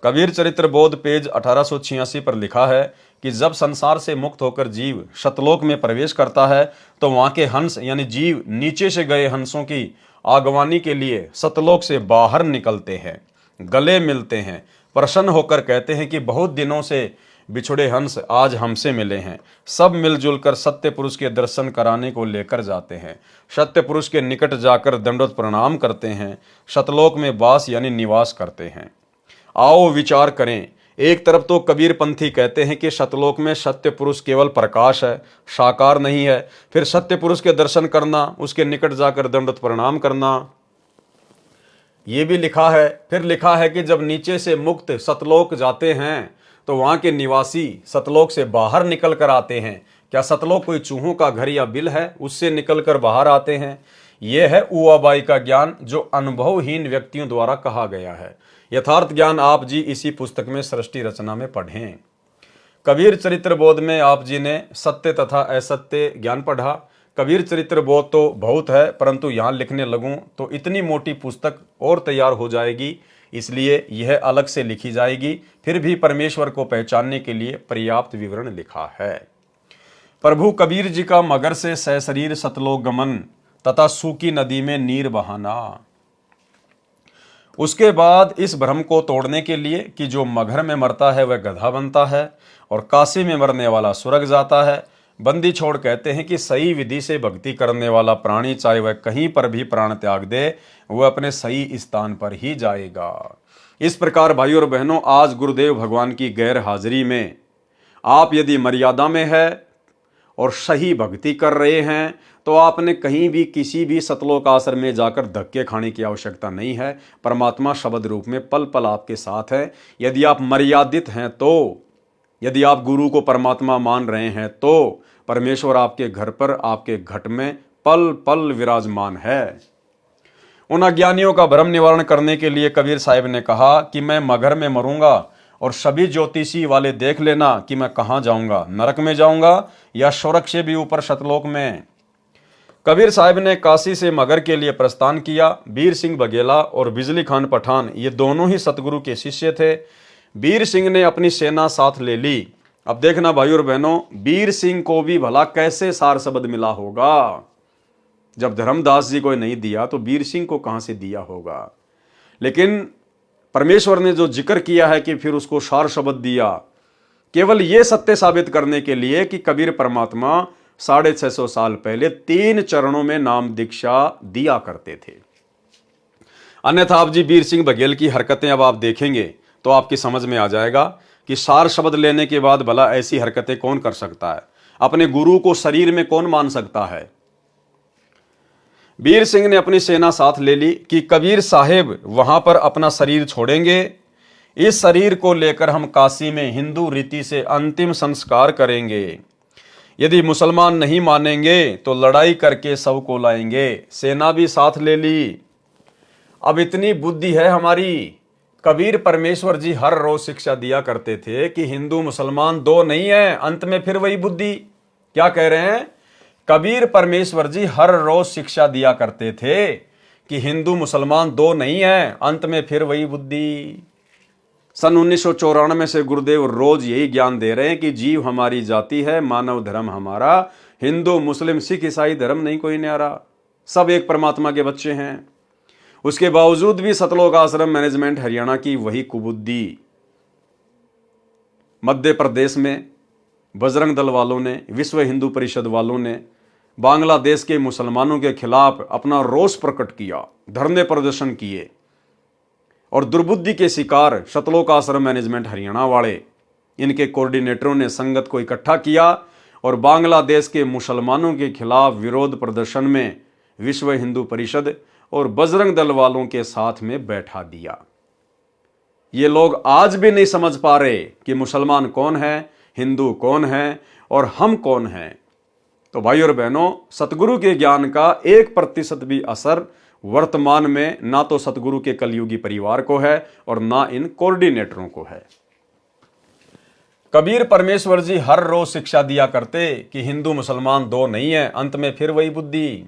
कबीर चरित्र बोध पेज 1886 पर लिखा है कि जब संसार से मुक्त होकर जीव शतलोक में प्रवेश करता है तो वहां के हंस यानी जीव नीचे से गए हंसों की आगवानी के लिए सतलोक से बाहर निकलते हैं, गले मिलते हैं, प्रसन्न होकर कहते हैं कि बहुत दिनों से बिछुड़े हंस आज हमसे मिले हैं। सब मिलजुल कर सत्य पुरुष के दर्शन कराने को लेकर जाते हैं। सत्य पुरुष के निकट जाकर दंडवत प्रणाम करते हैं। शतलोक में वास यानी निवास करते हैं। आओ विचार करें। एक तरफ तो कबीर पंथी कहते हैं कि शतलोक में सत्य पुरुष केवल प्रकाश है, साकार नहीं है। फिर सत्य पुरुष के दर्शन करना, उसके निकट जाकर दंडवत प्रणाम करना, ये भी लिखा है। फिर लिखा है कि जब नीचे से मुक्त सतलोक जाते हैं तो वहां के निवासी सतलोक से बाहर निकल कर आते हैं। क्या सतलोक कोई चूहों का घर या बिल है? उससे निकल कर बाहर आते हैं। यह है उआबाई का ज्ञान जो अनुभवहीन व्यक्तियों द्वारा कहा गया है। यथार्थ ज्ञान आप जी इसी पुस्तक में सृष्टि रचना में पढ़ें। कबीर चरित्र बोध में आप जी ने सत्य तथा असत्य ज्ञान पढ़ा। कबीर चरित्र बोध तो बहुत है, परंतु यहाँ लिखने लगूं तो इतनी मोटी पुस्तक और तैयार हो जाएगी, इसलिए यह अलग से लिखी जाएगी। फिर भी परमेश्वर को पहचानने के लिए पर्याप्त विवरण लिखा है। प्रभु कबीर जी का मगर से सशरीर सतलोक गमन तथा सूखी नदी में नीर बहाना। उसके बाद इस भ्रम को तोड़ने के लिए कि जो मगर में मरता है वह गधा बनता है और काशी में मरने वाला स्वर्ग जाता है, बंदी छोड़ कहते हैं कि सही विधि से भक्ति करने वाला प्राणी चाहे वह कहीं पर भी प्राण त्याग दे, वह अपने सही स्थान पर ही जाएगा। इस प्रकार भाइयों और बहनों, आज गुरुदेव भगवान की गैर हाजिरी में आप यदि मर्यादा में है और सही भक्ति कर रहे हैं तो आपने कहीं भी किसी भी सतलोक आश्रम में जाकर धक्के खाने की आवश्यकता नहीं है। परमात्मा शब्द रूप में पल पल आपके साथ है। यदि आप मर्यादित हैं तो, यदि आप गुरु को परमात्मा मान रहे हैं तो परमेश्वर आपके घर पर, आपके घट में पल पल विराजमान है। उन अज्ञानियों का भ्रम निवारण करने के लिए कबीर साहिब ने कहा कि मैं मगर में मरूंगा और सभी ज्योतिषी वाले देख लेना कि मैं कहाँ जाऊंगा, नरक में जाऊंगा या स्वर्ग से भी ऊपर शतलोक में। कबीर साहिब ने काशी से मगर के लिए प्रस्थान किया। वीर सिंह बघेला और बिजली खान पठान ये दोनों ही सतगुरु के शिष्य थे। वीर सिंह ने अपनी सेना साथ ले ली। अब देखना भाइयों और बहनों, वीर सिंह को भी भला कैसे सार शब्द मिला होगा। जब धर्मदास जी को नहीं दिया तो वीर सिंह को कहां से दिया होगा। लेकिन परमेश्वर ने जो जिक्र किया है कि फिर उसको सार शब्द दिया, केवल यह सत्य साबित करने के लिए कि कबीर परमात्मा 650 साल पहले 3 चरणों में नाम दीक्षा दिया करते थे। अन्यथा आप जी वीर सिंह बघेल की हरकतें अब आप देखेंगे तो आपकी समझ में आ जाएगा कि सार शब्द लेने के बाद भला ऐसी हरकतें कौन कर सकता है। अपने गुरु को शरीर में कौन मान सकता है। वीर सिंह ने अपनी सेना साथ ले ली कि कबीर साहेब वहां पर अपना शरीर छोड़ेंगे। इस शरीर को लेकर हम काशी में हिंदू रीति से अंतिम संस्कार करेंगे। यदि मुसलमान नहीं मानेंगे तो लड़ाई करके सब को लाएंगे। सेना भी साथ ले ली। अब इतनी बुद्धि है हमारी। कबीर परमेश्वर जी हर रोज शिक्षा दिया करते थे कि हिंदू मुसलमान दो नहीं है। अंत में फिर वही बुद्धि क्या कह रहे हैं। कबीर परमेश्वर जी हर रोज शिक्षा दिया करते थे कि हिंदू मुसलमान दो नहीं है, अंत में फिर वही बुद्धि। सन 1994 से गुरुदेव रोज यही ज्ञान दे रहे हैं कि जीव हमारी जाति है, मानव धर्म हमारा, हिंदू मुस्लिम सिख ईसाई धर्म नहीं कोई न्यारा, सब एक परमात्मा के बच्चे हैं। उसके बावजूद भी सतलोक आश्रम मैनेजमेंट हरियाणा की वही कुबुद्धि। मध्य प्रदेश में बजरंग दल वालों ने, विश्व हिंदू परिषद वालों ने बांग्लादेश के मुसलमानों के खिलाफ अपना रोष प्रकट किया, धरने प्रदर्शन किए, और दुर्बुद्धि के शिकार सतलोक आश्रम मैनेजमेंट हरियाणा वाले, इनके कोऑर्डिनेटरों ने संगत को इकट्ठा किया और बांग्लादेश के मुसलमानों के खिलाफ विरोध प्रदर्शन में विश्व हिंदू परिषद और बजरंग दल वालों के साथ में बैठा दिया। ये लोग आज भी नहीं समझ पा रहे कि मुसलमान कौन है, हिंदू कौन है और हम कौन हैं। तो भाई और बहनों, सतगुरु के ज्ञान का 1% भी असर वर्तमान में ना तो सतगुरु के कलयुगी परिवार को है और ना इन कोऑर्डिनेटरों को है। कबीर परमेश्वर जी हर रोज शिक्षा दिया करते कि हिंदू मुसलमान दो नहीं है, अंत में फिर वही बुद्धि।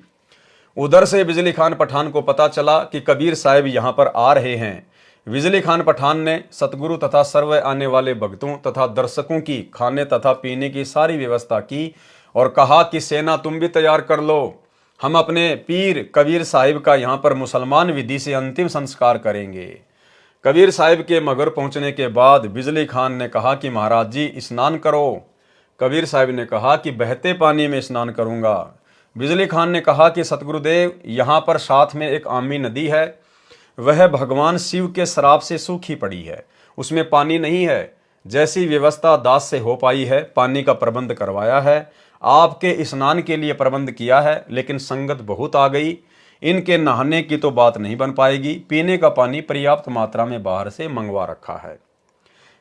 उधर से बिजली खान पठान को पता चला कि कबीर साहब यहां पर आ रहे हैं। बिजली खान पठान ने सतगुरु तथा सर्व आने वाले भक्तों तथा दर्शकों की खाने तथा पीने की सारी व्यवस्था की और कहा कि सेना तुम भी तैयार कर लो, हम अपने पीर कबीर साहिब का यहाँ पर मुसलमान विधि से अंतिम संस्कार करेंगे। कबीर साहिब के मगर पहुँचने के बाद बिजली खान ने कहा कि महाराज जी स्नान करो। कबीर साहिब ने कहा कि बहते पानी में स्नान करूँगा। बिजली खान ने कहा कि सतगुरुदेव यहाँ पर साथ में एक आमी नदी है, वह भगवान शिव के श्राप से सूखी पड़ी है, उसमें पानी नहीं है। जैसी व्यवस्था दास से हो पाई है, पानी का प्रबंध करवाया है, आपके स्नान के लिए प्रबंध किया है, लेकिन संगत बहुत आ गई, इनके नहाने की तो बात नहीं बन पाएगी। पीने का पानी पर्याप्त मात्रा में बाहर से मंगवा रखा है।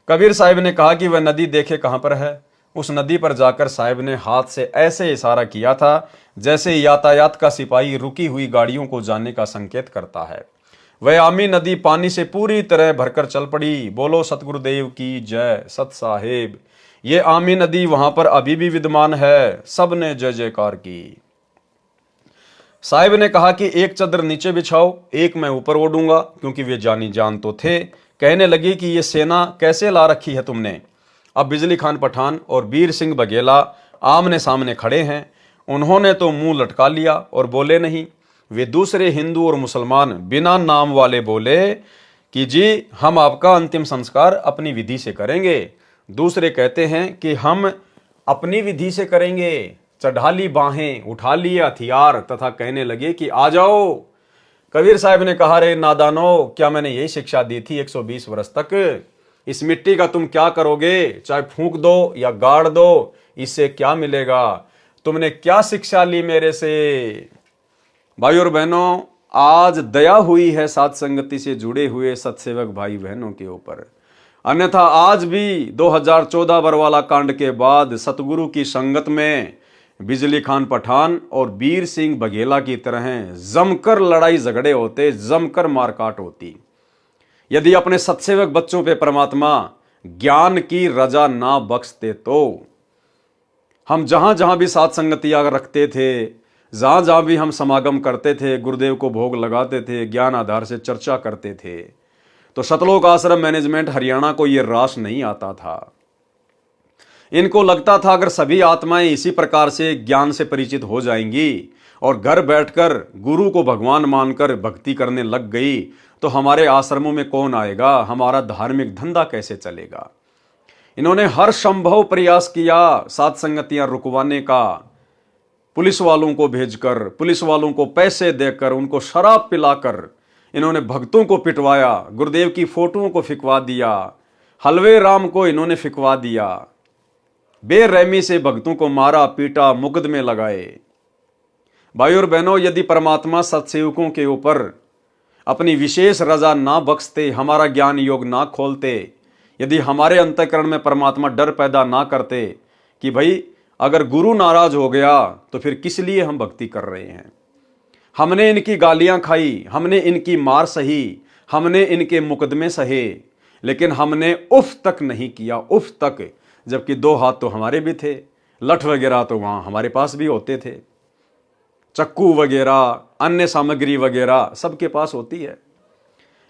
कबीर साहिब ने कहा कि वह नदी देखे कहाँ पर है। उस नदी पर जाकर साहिब ने हाथ से ऐसे इशारा किया था जैसे यातायात का सिपाही रुकी हुई गाड़ियों को जाने का संकेत करता है। वह आमी नदी पानी से पूरी तरह भरकर चल पड़ी। बोलो सतगुरुदेव की जय। सत साहेब, ये आमी नदी वहां पर अभी भी विद्यमान है। सबने जय जयकार की। साहिब ने कहा कि एक चादर नीचे बिछाओ, एक मैं ऊपर ओढ़ूंगा, क्योंकि वे जानी जान तो थे। कहने लगे कि ये सेना कैसे ला रखी है तुमने। अब बिजली खान पठान और वीर सिंह बघेला आमने सामने खड़े हैं। उन्होंने तो मुंह लटका लिया और बोले नहीं। वे दूसरे हिंदू और मुसलमान बिना नाम वाले बोले कि जी हम आपका अंतिम संस्कार अपनी विधि से करेंगे। दूसरे कहते हैं कि हम अपनी विधि से करेंगे। चढ़ा ली बाहें, उठा लिए हथियार तथा कहने लगे कि आ जाओ। कबीर साहब ने कहा, रे नादानो, क्या मैंने यही शिक्षा दी थी 120 वर्ष तक? इस मिट्टी का तुम क्या करोगे? चाहे फूंक दो या गाड़ दो, इससे क्या मिलेगा? तुमने क्या शिक्षा ली मेरे से? भाई और बहनों, आज दया हुई है साथ संगति से जुड़े हुए सत्सेवक भाई बहनों के ऊपर। अन्यथा आज भी 2014 बरवाला कांड के बाद सतगुरु की संगत में बिजली खान पठान और वीर सिंह बघेला की तरह जमकर लड़ाई झगड़े होते, जमकर मारकाट होती। यदि अपने सत्सेवक बच्चों पे परमात्मा ज्ञान की रजा ना बख्शते तो हम जहां जहां भी साथ संगतियां रखते थे, जहां जहां भी हम समागम करते थे, गुरुदेव को भोग लगाते थे, ज्ञान आधार से चर्चा करते थे, तो सतलोक आश्रम मैनेजमेंट हरियाणा को यह रास नहीं आता था। इनको लगता था अगर सभी आत्माएं इसी प्रकार से ज्ञान से परिचित हो जाएंगी और घर बैठकर गुरु को भगवान मानकर भक्ति करने लग गई तो हमारे आश्रमों में कौन आएगा, हमारा धार्मिक धंधा कैसे चलेगा। इन्होंने हर संभव प्रयास किया साथ संगतियां रुकवाने का, पुलिस वालों को भेजकर, पुलिस वालों को पैसे देकर, उनको शराब पिलाकर इन्होंने भक्तों को पिटवाया, गुरुदेव की फोटोओं को फिकवा दिया, हलवे राम को इन्होंने फिकवा दिया, बेरहमी से भक्तों को मारा पीटा, मुकदमे लगाए। भाई और बहनों, यदि परमात्मा सत्सेवकों के ऊपर अपनी विशेष रजा ना बख्शते, हमारा ज्ञान योग ना खोलते, यदि हमारे अंतःकरण में परमात्मा डर पैदा ना करते कि भाई अगर गुरु नाराज हो गया तो फिर किस लिए हम भक्ति कर रहे हैं। हमने इनकी गालियां खाई, हमने इनकी मार सही, हमने इनके मुकदमे सहे, लेकिन हमने उफ तक नहीं किया, उफ तक। जबकि 2 हाथ तो हमारे भी थे, लठ वगैरह तो वहां हमारे पास भी होते थे। चक्कू वगैरह, अन्य सामग्री वगैरह सबके पास होती है।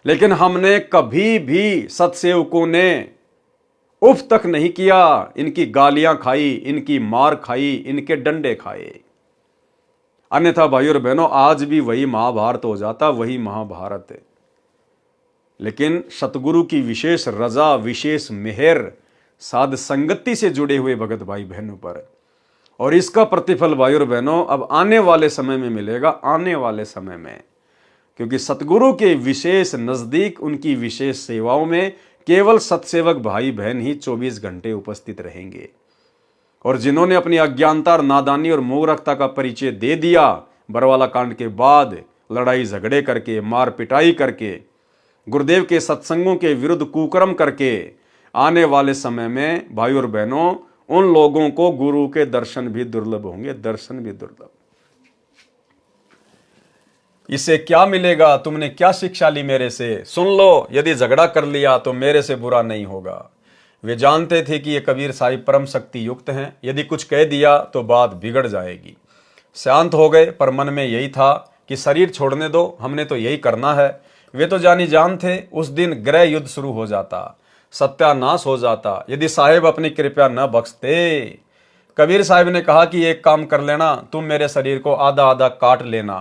लेकिन हमने कभी भी सत्सेवकों ने उफ तक नहीं किया। इनकी गालियां खाई, इनकी मार खाई, इनके डंडे खाए। अन्यथा भाई और बहनों, आज भी वही महाभारत हो जाता, वही महाभारत है। लेकिन सतगुरु की विशेष रजा, विशेष मेहर साध संगति से जुड़े हुए भगत भाई बहनों पर, और इसका प्रतिफल भाई और बहनों अब आने वाले समय में मिलेगा, आने वाले समय में। क्योंकि सतगुरु के विशेष नजदीक, उनकी विशेष सेवाओं में केवल सतसेवक भाई बहन ही 24 घंटे उपस्थित रहेंगे। और जिन्होंने अपनी अज्ञानता और नादानी और मूर्खता का परिचय दे दिया बरवाला कांड के बाद, लड़ाई झगड़े करके, मार पिटाई करके, गुरुदेव के सत्संगों के विरुद्ध कुकर्म करके, आने वाले समय में भाई और बहनों उन लोगों को गुरु के दर्शन भी दुर्लभ होंगे, दर्शन भी दुर्लभ। इससे क्या मिलेगा? तुमने क्या शिक्षा ली मेरे से? सुन लो, यदि झगड़ा कर लिया तो मेरे से बुरा नहीं होगा। वे जानते थे कि ये कबीर साहिब परम शक्ति युक्त हैं, यदि कुछ कह दिया तो बात बिगड़ जाएगी। शांत हो गए, पर मन में यही था कि शरीर छोड़ने दो, हमने तो यही करना है। वे तो जानी जान थे, उस दिन गृह युद्ध शुरू हो जाता, सत्यानाश हो जाता, यदि साहेब अपनी कृपया न बख्शते। कबीर साहिब ने कहा कि एक काम कर लेना, तुम मेरे शरीर को आधा आधा काट लेना,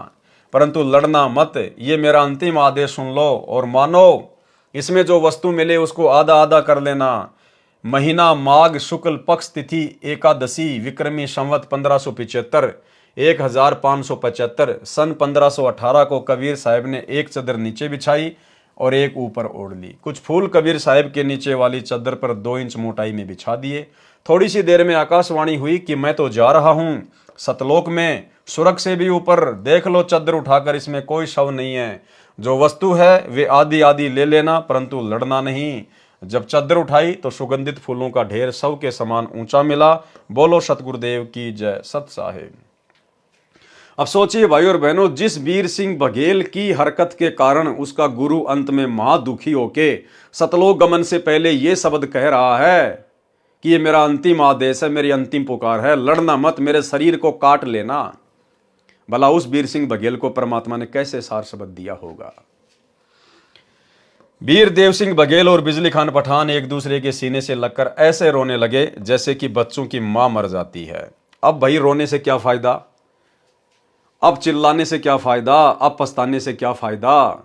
परंतु लड़ना मत। ये मेरा अंतिम आदेश सुन लो और मानो। इसमें जो वस्तु मिले उसको आधा आधा कर लेना। महीना माघ शुक्ल पक्ष तिथि एकादशी, विक्रमी संवत 1575, 1575 सन 1518 को कबीर साहिब ने एक चदर नीचे बिछाई और एक ऊपर ओढ़ ली। कुछ फूल कबीर साहिब के नीचे वाली चद्दर पर 2 इंच मोटाई में बिछा दिए। थोड़ी सी देर में आकाशवाणी हुई कि मैं तो जा रहा हूं सतलोक में, स्वर्ग से भी ऊपर। देख लो चद्दर उठाकर, इसमें कोई शव नहीं है। जो वस्तु है वे आधी आधी ले लेना, परंतु लड़ना नहीं। जब चद्दर उठाई तो सुगंधित फूलों का ढेर शव के समान ऊंचा मिला। बोलो सतगुरुदेव की जय। सत साहेब। अब सोचिए भाई और बहनों, जिस वीर सिंह बघेल की हरकत के कारण उसका गुरु अंत में महादुखी होके सतलोक गमन से पहले ये शब्द कह रहा है कि ये मेरा अंतिम आदेश है, मेरी अंतिम पुकार है, लड़ना मत, मेरे शरीर को काट लेना। भला उस वीर सिंह बघेल को परमात्मा ने कैसे सार शब्द दिया होगा? वीर देव सिंह बघेल और बिजली खान पठान एक दूसरे के सीने से लगकर ऐसे रोने लगे जैसे कि बच्चों की मां मर जाती है। अब भाई रोने से क्या फायदा, अब चिल्लाने से क्या फायदा, अब पछताने से क्या फायदा?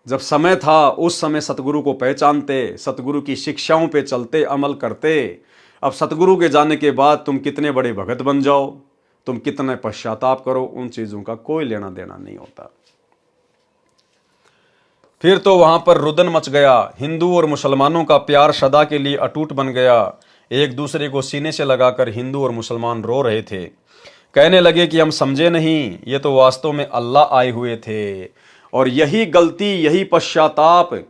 जब समय था उस समय सतगुरु को पहचानते, सतगुरु की शिक्षाओं पे चलते, अमल करते। अब सतगुरु के जाने के बाद तुम कितने बड़े भगत बन जाओ, तुम कितने पश्चाताप करो, उन चीजों का कोई लेना देना नहीं होता। फिर तो वहां पर रुदन मच गया। हिंदू और मुसलमानों का प्यार सदा के लिए अटूट बन गया। एक दूसरे को सीने से लगाकर हिंदू और मुसलमान रो रहे थे। कहने लगे कि हम समझे नहीं, ये तो वास्तव में अल्लाह आए हुए थे। और यही गलती, यही पश्चाताप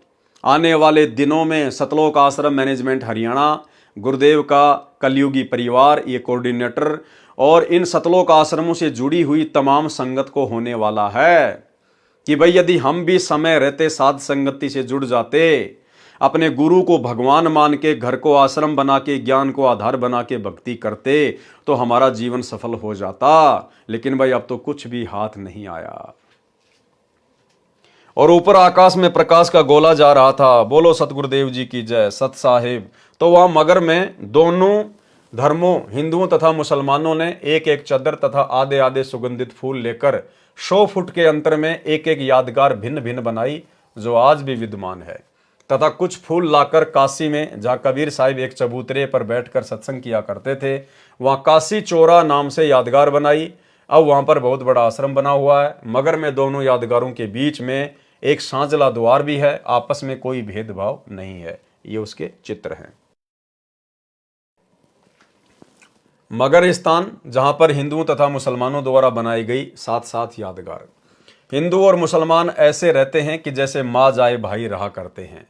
आने वाले दिनों में सतलोक आश्रम मैनेजमेंट हरियाणा, गुरुदेव का कलयुगी परिवार, ये कोऑर्डिनेटर और इन सतलोक आश्रमों से जुड़ी हुई तमाम संगत को होने वाला है कि भाई यदि हम भी समय रहते साध संगति से जुड़ जाते, अपने गुरु को भगवान मान के, घर को आश्रम बना के, ज्ञान को आधार बना के भक्ति करते तो हमारा जीवन सफल हो जाता। लेकिन भाई अब तो कुछ भी हाथ नहीं आया। और ऊपर आकाश में प्रकाश का गोला जा रहा था। बोलो सतगुरुदेव जी की जय। सत साहिब। तो वहां मगर में दोनों धर्मों, हिंदुओं तथा मुसलमानों ने एक एक चद्दर तथा आधे आधे सुगंधित फूल लेकर 100 फुट के अंतर में एक एक यादगार भिन्न भिन्न बनाई, जो आज भी विद्यमान है। तथा कुछ फूल लाकर काशी में, जहां कबीर साहिब एक चबूतरे पर बैठकर सत्संग किया करते थे, वहां काशी चोरा नाम से यादगार बनाई। अब वहां पर बहुत बड़ा आश्रम बना हुआ है। मगर में दोनों यादगारों के बीच में एक सांझला द्वार भी है। आपस में कोई भेदभाव नहीं है। ये उसके चित्र हैं। मगर स्थान जहां पर हिंदुओं तथा मुसलमानों द्वारा बनाई गई 7 यादगार। हिंदू और मुसलमान ऐसे रहते हैं कि जैसे माँ जाए भाई रहा करते हैं।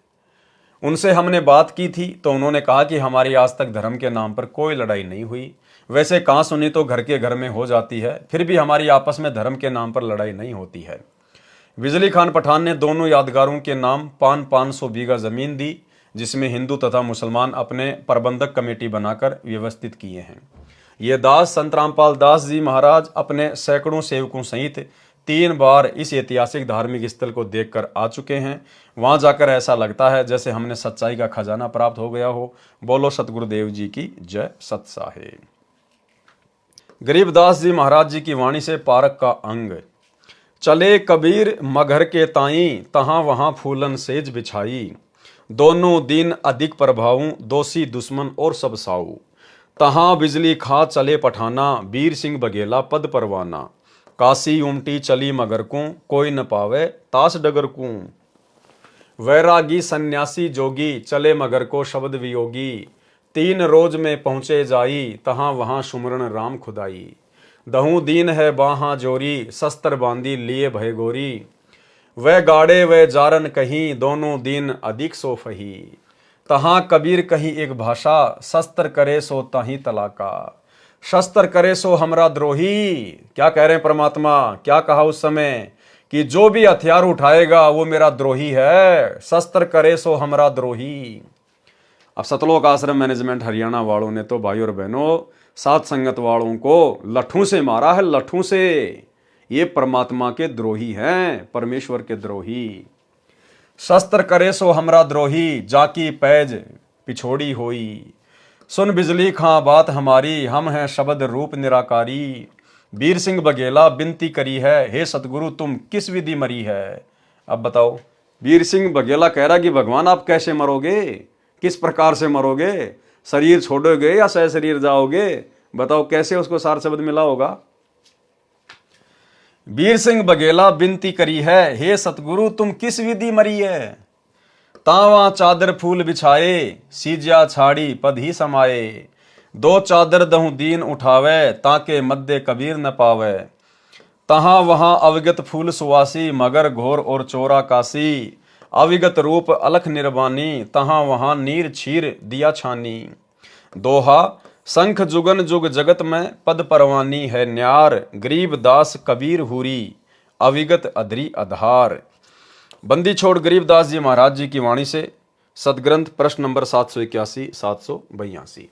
उनसे हमने बात की थी तो उन्होंने कहा कि हमारी आज तक धर्म के नाम पर कोई लड़ाई नहीं हुई। वैसे कहाँ सुनी तो घर के घर में हो जाती है, फिर भी हमारी आपस में धर्म के नाम पर लड़ाई नहीं होती है। बिजली खान पठान ने दोनों यादगारों के नाम 500 बीघा जमीन दी, जिसमें हिंदू तथा मुसलमान अपने प्रबंधक कमेटी बनाकर व्यवस्थित किए हैं। ये दास संत रामपाल दास जी महाराज अपने सैकड़ों सेवकों सहित 3 बार इस ऐतिहासिक धार्मिक स्थल को देखकर आ चुके हैं। वहां जाकर ऐसा लगता है जैसे हमने सच्चाई का खजाना प्राप्त हो गया हो। बोलो सतगुरुदेव जी की जय। सत साहेब। गरीबदास जी महाराज जी की वाणी से पारक का अंग। चले कबीर मगर के ताई, तहां वहां फूलन सेज बिछाई। दोनों दिन अधिक प्रभाऊ, दोषी दुश्मन और सब साऊ। तहां बिजली खा चले पठाना, वीर सिंह बघेला पद परवाना। काशी उमटी चली मगर को, कोई न पावे तास डगर को। वैरागी सन्यासी जोगी, चले मगर को शब्द वियोगी। 3 रोज में पहुंचे जाई, तहां वहां सुमरन राम खुदाई। दहू दीन है बाहा जोरी, शस्त्र बांधी लिए भय गोरी। वह गाड़े वह जारन कहीं, दोनों दिन अधिक सो फही। तहां कबीर कहीं एक भाषा, शस्त्र करे सो ताही तलाका। शस्त्र करे सो हमरा द्रोही। क्या कह रहे हैं परमात्मा? क्या कहा उस समय कि जो भी हथियार उठाएगा वो मेरा द्रोही है। शस्त्र करे सो हमरा द्रोही। अब सतलोक आश्रम मैनेजमेंट हरियाणा वालों ने तो भाई और बहनों सात संगत वालों को लठों से मारा है, लठों से। ये परमात्मा के द्रोही हैं, परमेश्वर के द्रोही। शस्त्र करे सो हमरा द्रोही, जाकी पैज पिछोड़ी होई। सुन बिजली खां बात हमारी, हम हैं शब्द रूप निराकारी। वीर सिंह बघेला विनती करी है, हे सतगुरु तुम किस विधि मरी है। अब बताओ, वीर सिंह बघेला कह रहा कि भगवान आप कैसे मरोगे, किस प्रकार से मरोगे, शरीर छोड़ोगे या सह शरीर जाओगे? बताओ कैसे उसको सार शब्द मिला होगा। वीर सिंह बघेला विनती करी है, हे सतगुरु तुम किस विधि मरी है। तावा चादर फूल बिछाए, सीजिया छाड़ी पद ही समाये। 2 चादर दहु दीन उठावे, ताके मध्य कबीर न पावे। तहां वहां अविगत फूल सुवासी, मगर घोर और चोरा काशी। अविगत रूप अलख निर्वाणी, तहां वहां नीर छीर दिया छानी। दोहा, शंख जुगन जुग जगत में पद परवानी है न्यार। गरीब दास कबीर हुरी, अविगत अधरी आधार। बंदी छोड़ गरीबदास जी महाराज जी की वाणी से सदग्रंथ प्रश्न नंबर 781 782।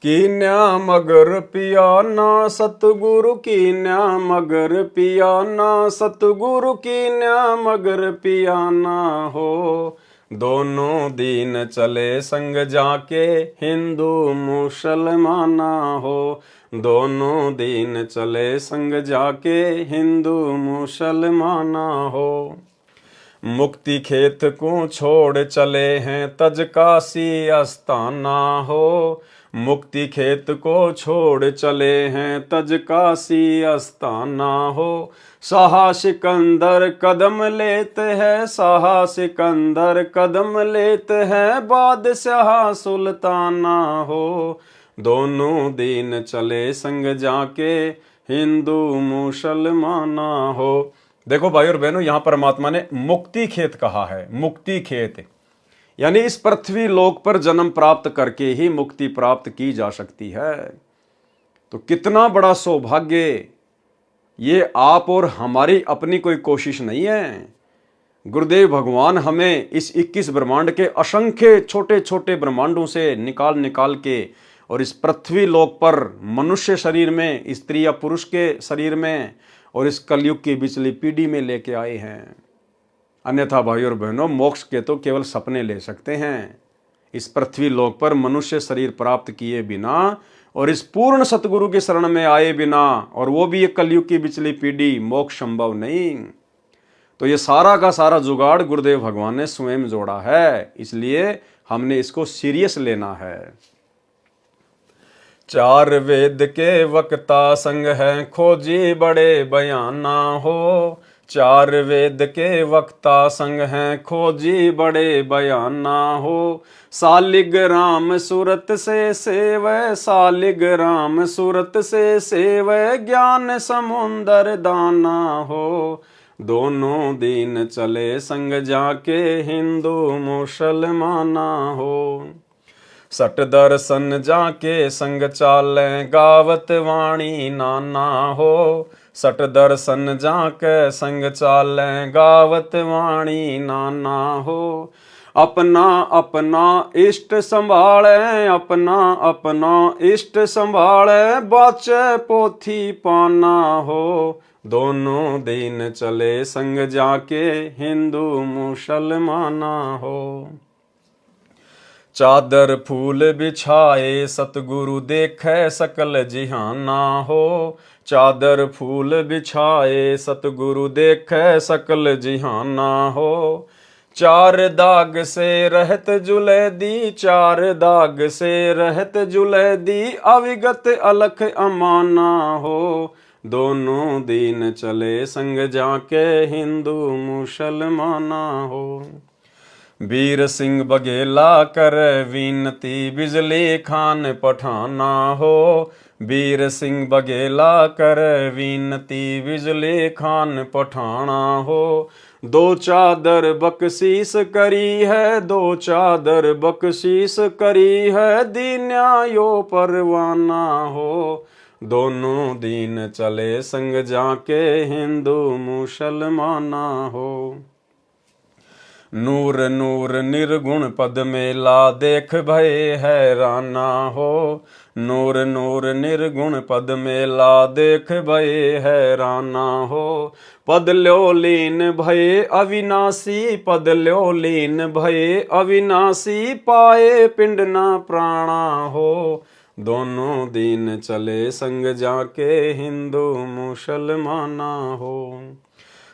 कीन्या मगर पियाना सतगुरु, कीन्या मगर पियाना सतगुरु, कीन्या मगर पियाना हो। दोनों दीन चले संग जाके, हिंदू मुसलमाना हो। दोनों दीन चले संग जाके, हिंदू मुसलमाना हो। मुक्ति खेत को छोड़ चले हैं, तज काशी अस्ताना हो। मुक्ति खेत को छोड़ चले हैं, तज काशी अस्ताना हो। शाह सिकंदर कदम लेते हैं, शाह सिकंदर कदम लेते हैं, बादशाह सुल्ताना हो। दोनों दीन चले संग जाके, हिंदू मुसलमाना हो। देखो भाई और बहनों, यहां परमात्मा ने मुक्ति खेत कहा है। मुक्ति खेत यानी इस पृथ्वी लोक पर जन्म प्राप्त करके ही मुक्ति प्राप्त की जा सकती है। तो कितना बड़ा सौभाग्य! ये आप और हमारी अपनी कोई कोशिश नहीं है। गुरुदेव भगवान हमें इस 21 ब्रह्मांड के असंख्य छोटे छोटे ब्रह्मांडों से निकाल निकाल के और इस पृथ्वी लोक पर मनुष्य शरीर में, स्त्री या पुरुष के शरीर में और इस कलयुग की पिछली पीढ़ी में लेके आए हैं। अन्यथा भाई और बहनों, मोक्ष के तो केवल सपने ले सकते हैं। इस पृथ्वी लोक पर मनुष्य शरीर प्राप्त किए बिना और इस पूर्ण सतगुरु के शरण में आए बिना, और वो भी एक कलयुग की पिछली पीढ़ी, मोक्ष संभव नहीं। तो ये सारा का सारा जुगाड़ गुरुदेव भगवान ने स्वयं जोड़ा है, इसलिए हमने इसको सीरियस लेना है। 4 वेद के वक्ता संग है, खोजी बड़े बयाना हो। 4 वेद के वक्ता संग हैं, खोजी बड़े बयाना हो। सालिग्राम सूरत से सेवै, सालिग्राम सूरत से सेवै, ज्ञान समुंदर दाना हो। दोनों दीन चले संग जाके, हिंदू मुसलमाना हो। सट दर्शन जाके संग चाले, गावत वाणी नाना हो। सट दर्शन जाके संग चाले, गावत वाणी नाना हो। अपना अपना इष्ट संभाले, अपना अपना इष्ट संभाले, बाचे पोथी पाना हो। दोनों दिन चले संग जाके, हिंदू मुसलमाना हो। चादर फूल बिछाए, सतगुरु देखे सकल जिहाना हो। चादर फूल बिछाए, सतगुरु देखे सकल जिहाना हो। चार दाग से रहत जुले दी, चार दाग से रहत जुले दी, अविगत अलख अमाना हो। दोनों दिन चले संग जाके, हिंदू मुसलमाना हो। वीर सिंह बघेला कर विनती, बिजली खान पठाना हो। वीर सिंह बघेला कर विनती, बिजली खान पठाना हो। दो चादर बख्शीस करी है, दो चादर बख्शीस करी है, दीन्यायो परवाना हो। दोनों दिन चले संग जाके, हिंदू मुसलमाना हो। नूर नूर निर्गुण पद मेला, देख भय हैराना हो। नूर नूर निर्गुण पद मेला, देख भय हैराना हो। पद ल्यो लीन भय अविनाशी, पद ल्यो लीन भय अविनाशी, पाए पिंड ना प्राणा हो। दोनों दिन चले संग जाके, हिंदू मुसलमाना हो।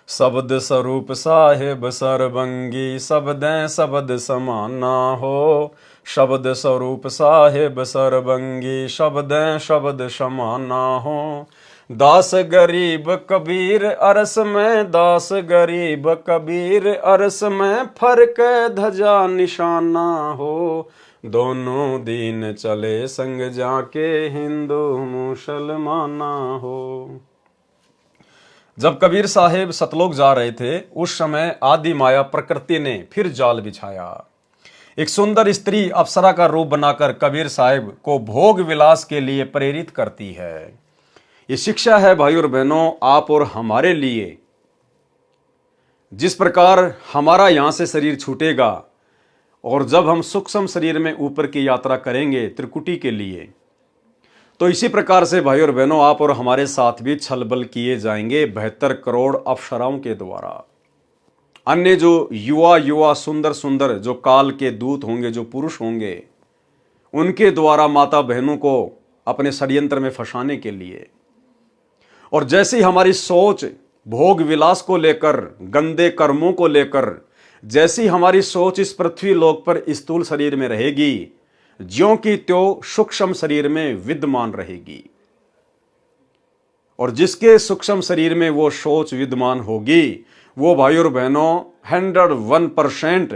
शब्द स्वरूप साहेब सरबंगी, शब्दें शब्द समाना हो। शब्द स्वरूप साहेब सरबंगी, शब्दें शब्द समाना हो। दास गरीब कबीर अरस में, दास गरीब कबीर अरस में, फर्क ध्वजा निशाना हो। दोनों दिन चले संग जाके, हिंदू मुसलमाना हो। जब कबीर साहेब सतलोक जा रहे थे, उस समय आदि माया प्रकृति ने फिर जाल बिछाया। एक सुंदर स्त्री अप्सरा का रूप बनाकर कबीर साहेब को भोग विलास के लिए प्रेरित करती है। ये शिक्षा है भाई और बहनों, आप और हमारे लिए। जिस प्रकार हमारा यहां से शरीर छूटेगा और जब हम सूक्ष्म शरीर में ऊपर की यात्रा करेंगे त्रिकुटी के लिए, तो इसी प्रकार से भाई और बहनों आप और हमारे साथ भी छलबल किए जाएंगे 72 करोड़ अप्सराओं के द्वारा। अन्य जो युवा सुंदर सुंदर जो काल के दूत होंगे, जो पुरुष होंगे, उनके द्वारा माता बहनों को अपने षड्यंत्र में फंसाने के लिए। और जैसी हमारी सोच भोग विलास को लेकर, गंदे कर्मों को लेकर, जैसी हमारी सोच इस पृथ्वी लोक पर स्थूल शरीर में रहेगी, ज्यों की त्यों सूक्ष्म शरीर में विद्यमान रहेगी। और जिसके सूक्ष्म शरीर में वो सोच विद्यमान होगी, वो भाई और बहनों 101%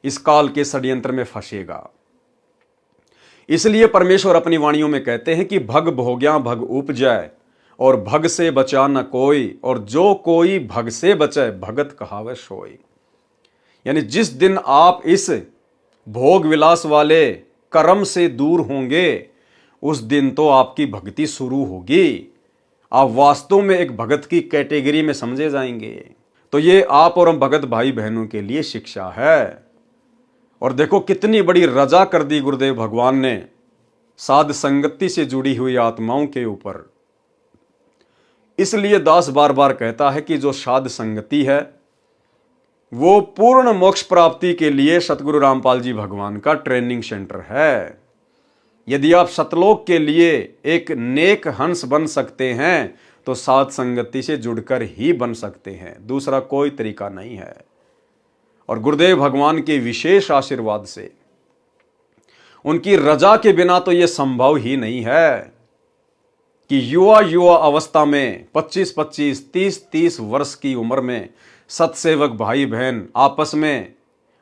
इस काल के षड्यंत्र में फंसेगा। इसलिए परमेश्वर अपनी वाणियों में कहते हैं कि भग भोग्या भग उपजय, और भग से बचा न कोई, और जो कोई भग से बचे भगत कहावे सोई। यानी जिस दिन आप इस भोग विलास वाले कर्म से दूर होंगे, उस दिन तो आपकी भक्ति शुरू होगी। आप वास्तव में एक भगत की कैटेगरी में समझे जाएंगे। तो ये आप और हम भगत भाई बहनों के लिए शिक्षा है। और देखो कितनी बड़ी रजा कर दी गुरुदेव भगवान ने साध संगति से जुड़ी हुई आत्माओं के ऊपर। इसलिए दास बार बार कहता है कि जो साध संगति है वो पूर्ण मोक्ष प्राप्ति के लिए सतगुरु रामपाल जी भगवान का ट्रेनिंग सेंटर है। यदि आप सतलोक के लिए एक नेक हंस बन सकते हैं तो साध संगति से जुड़कर ही बन सकते हैं, दूसरा कोई तरीका नहीं है। और गुरुदेव भगवान के विशेष आशीर्वाद से, उनकी रजा के बिना तो यह संभव ही नहीं है कि युवा अवस्था में 25-25, 30-30 वर्ष की उम्र में सतसेवक भाई बहन आपस में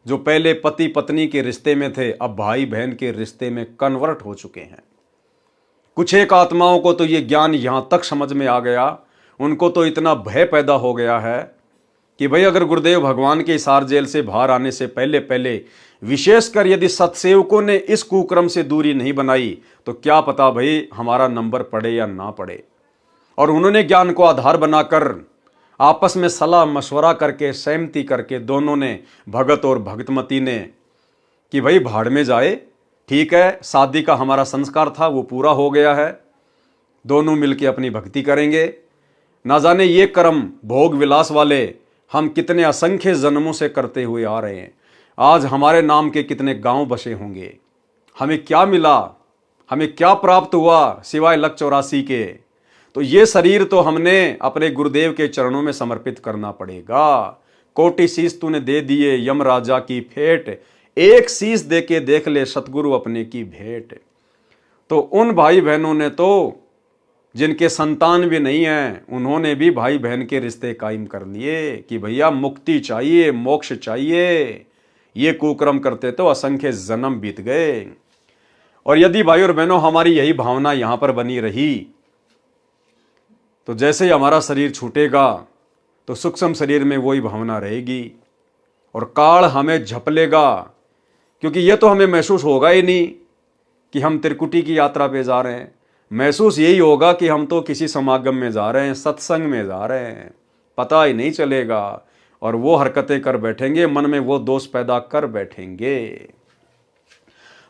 जो पहले पति पत्नी के रिश्ते में थे, अब भाई बहन के रिश्ते में कन्वर्ट हो चुके हैं। कुछ एक आत्माओं को तो ये ज्ञान यहां तक समझ में आ गया, उनको तो इतना भय पैदा हो गया है कि भाई अगर गुरुदेव भगवान के हिसार जेल से बाहर आने से पहले पहले विशेषकर यदि सत्सेवकों ने इस कुक्रम से दूरी नहीं बनाई तो क्या पता भाई हमारा नंबर पड़े या ना पड़े। और उन्होंने ज्ञान को आधार बनाकर आपस में सलाह मशवरा करके सहमति करके दोनों ने, भगत और भगतमती ने, कि भाई भाड़ में जाए, ठीक है, शादी का हमारा संस्कार था वो पूरा हो गया है, दोनों मिलके अपनी भक्ति करेंगे। ना जाने ये कर्म भोग विलास वाले हम कितने असंख्य जन्मों से करते हुए आ रहे हैं। आज हमारे नाम के कितने गांव बसे होंगे, हमें क्या मिला, हमें क्या प्राप्त हुआ सिवाय लक 84 के। तो ये शरीर तो हमने अपने गुरुदेव के चरणों में समर्पित करना पड़ेगा। कोटि शीश तूने दे दिए यम राजा की फेट, एक शीश दे के देख ले सतगुरु अपने की भेंट। तो उन भाई बहनों ने तो, जिनके संतान भी नहीं है, उन्होंने भी भाई बहन के रिश्ते कायम कर लिए कि भैया मुक्ति चाहिए, मोक्ष चाहिए। ये कुकर्म करते तो असंख्य जन्म बीत गए। और यदि भाई और बहनों हमारी यही भावना यहां पर बनी रही, तो जैसे ही हमारा शरीर छूटेगा तो सूक्ष्म शरीर में वही भावना रहेगी और काल हमें झपलेगा। क्योंकि ये तो हमें महसूस होगा ही नहीं कि हम त्रिकुटी की यात्रा पे जा रहे हैं। महसूस यही होगा कि हम तो किसी समागम में जा रहे हैं, सत्संग में जा रहे हैं, पता ही नहीं चलेगा। और वो हरकतें कर बैठेंगे, मन में वो दोष पैदा कर बैठेंगे।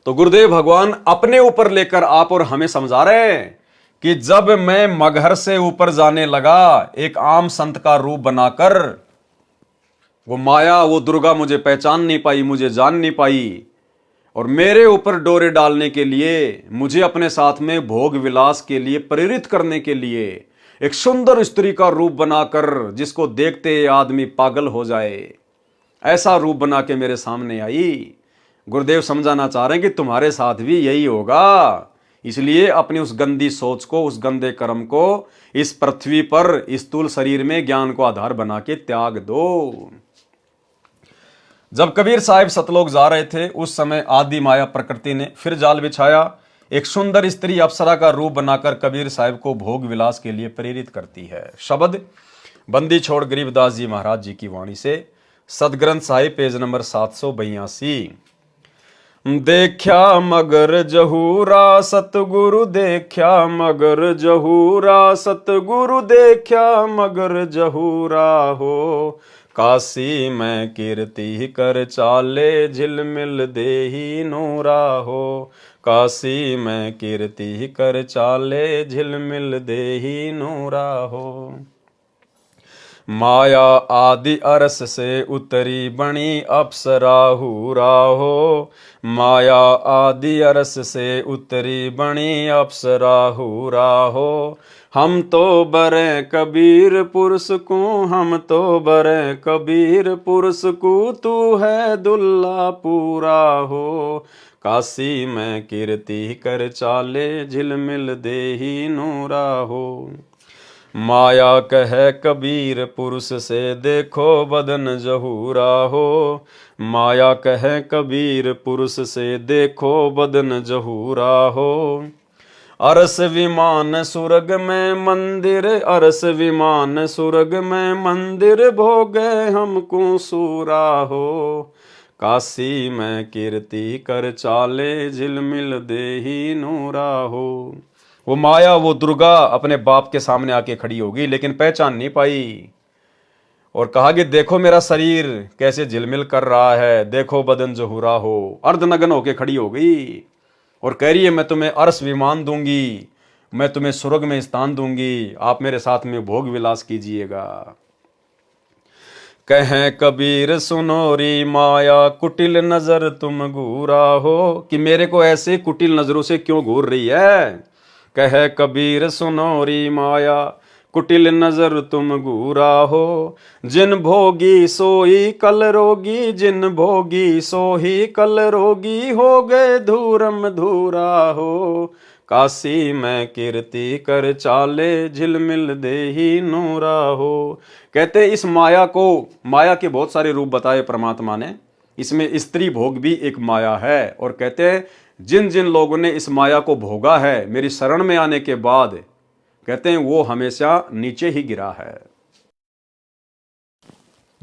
तो गुरुदेव भगवान अपने ऊपर लेकर आप और हमें समझा रहे हैं कि जब मैं मगहर से ऊपर जाने लगा, एक आम संत का रूप बनाकर, वो माया, वो दुर्गा मुझे पहचान नहीं पाई, मुझे जान नहीं पाई, और मेरे ऊपर डोरे डालने के लिए, मुझे अपने साथ में भोग विलास के लिए प्रेरित करने के लिए एक सुंदर स्त्री का रूप बनाकर, जिसको देखते आदमी पागल हो जाए, ऐसा रूप बना के मेरे सामने आई। गुरुदेव समझाना चाह रहे हैं कि तुम्हारे साथ भी यही होगा। इसलिए अपनी उस गंदी सोच को, उस गंदे कर्म को इस पृथ्वी पर, इस स्थूल शरीर में ज्ञान को आधार बना के त्याग दो। जब कबीर साहिब सतलोक जा रहे थे, उस समय आदि माया प्रकृति ने फिर जाल बिछाया। एक सुंदर स्त्री अप्सरा का रूप बनाकर कबीर साहिब को भोग विलास के लिए प्रेरित करती है। शब्द बंदी छोड़ गरीबदास जी महाराज जी की वाणी से, सदग्रंथ साहिब पेज नंबर 782। देखा मगर जहूरा सतगुरु, देखा मगर जहूरा सतगुरु, देखा मगर जहूरा हो। काशी में कीर्ति कर चाले, झिलमिल देही नूरा हो। काशी में कीर्ति कर चाले, झिलमिल देही नूरा हो। माया आदि अरस से उतरी बनी अप्सरा हूरा हो। माया आदि अरस से उतरी बनी अप्सरा हूरा हो। हम तो बरे कबीर पुरुष को, हम तो बरे कबीर पुरुष को, तू है दुल्ला पूरा हो। काशी में कीर्ति कर चाले, झिलमिल देही नूरा हो। माया कहे कबीर पुरुष से, देखो बदन जहूरा हो। माया कहे कबीर पुरुष से, देखो बदन जहूरा हो। अरस विमान सुरग में मंदिर, अरस विमान सुरग में मंदिर, भोगे हमको सूरा हो। काशी में कीर्ति कर चाले, झिलमिल देही नूरा हो। वो माया, वो दुर्गा अपने बाप के सामने आके खड़ी होगी, लेकिन पहचान नहीं पाई, और कहा कि देखो मेरा शरीर कैसे झिलमिल कर रहा है, देखो बदन जहूरा हो। अर्धनग्न होके खड़ी हो गई और कह रही है मैं तुम्हें अरस विमान दूंगी, मैं तुम्हें स्वर्ग में स्थान दूंगी, आप मेरे साथ में भोग विलास कीजिएगा। कहें कबीर सुनोरी माया, कुटिल नजर तुम घूरा हो। कि मेरे को ऐसे कुटिल नजरों से क्यों घूर रही है। कहे कबीर सुनोरी माया, कुटिल नजर तुम घूरा हो। जिन भोगी सोई कल रोगी, जिन भोगी सोही कल रोगी, हो गए धूरम धूरा हो। काशी में कीर्ति कर चाले, झिलमिल देही नूरा हो। कहते इस माया को, माया के बहुत सारे रूप बताए परमात्मा ने, इसमें स्त्री भोग भी एक माया है। और कहते हैं जिन जिन लोगों ने इस माया को भोगा है मेरी शरण में आने के बाद, कहते हैं वो हमेशा नीचे ही गिरा है।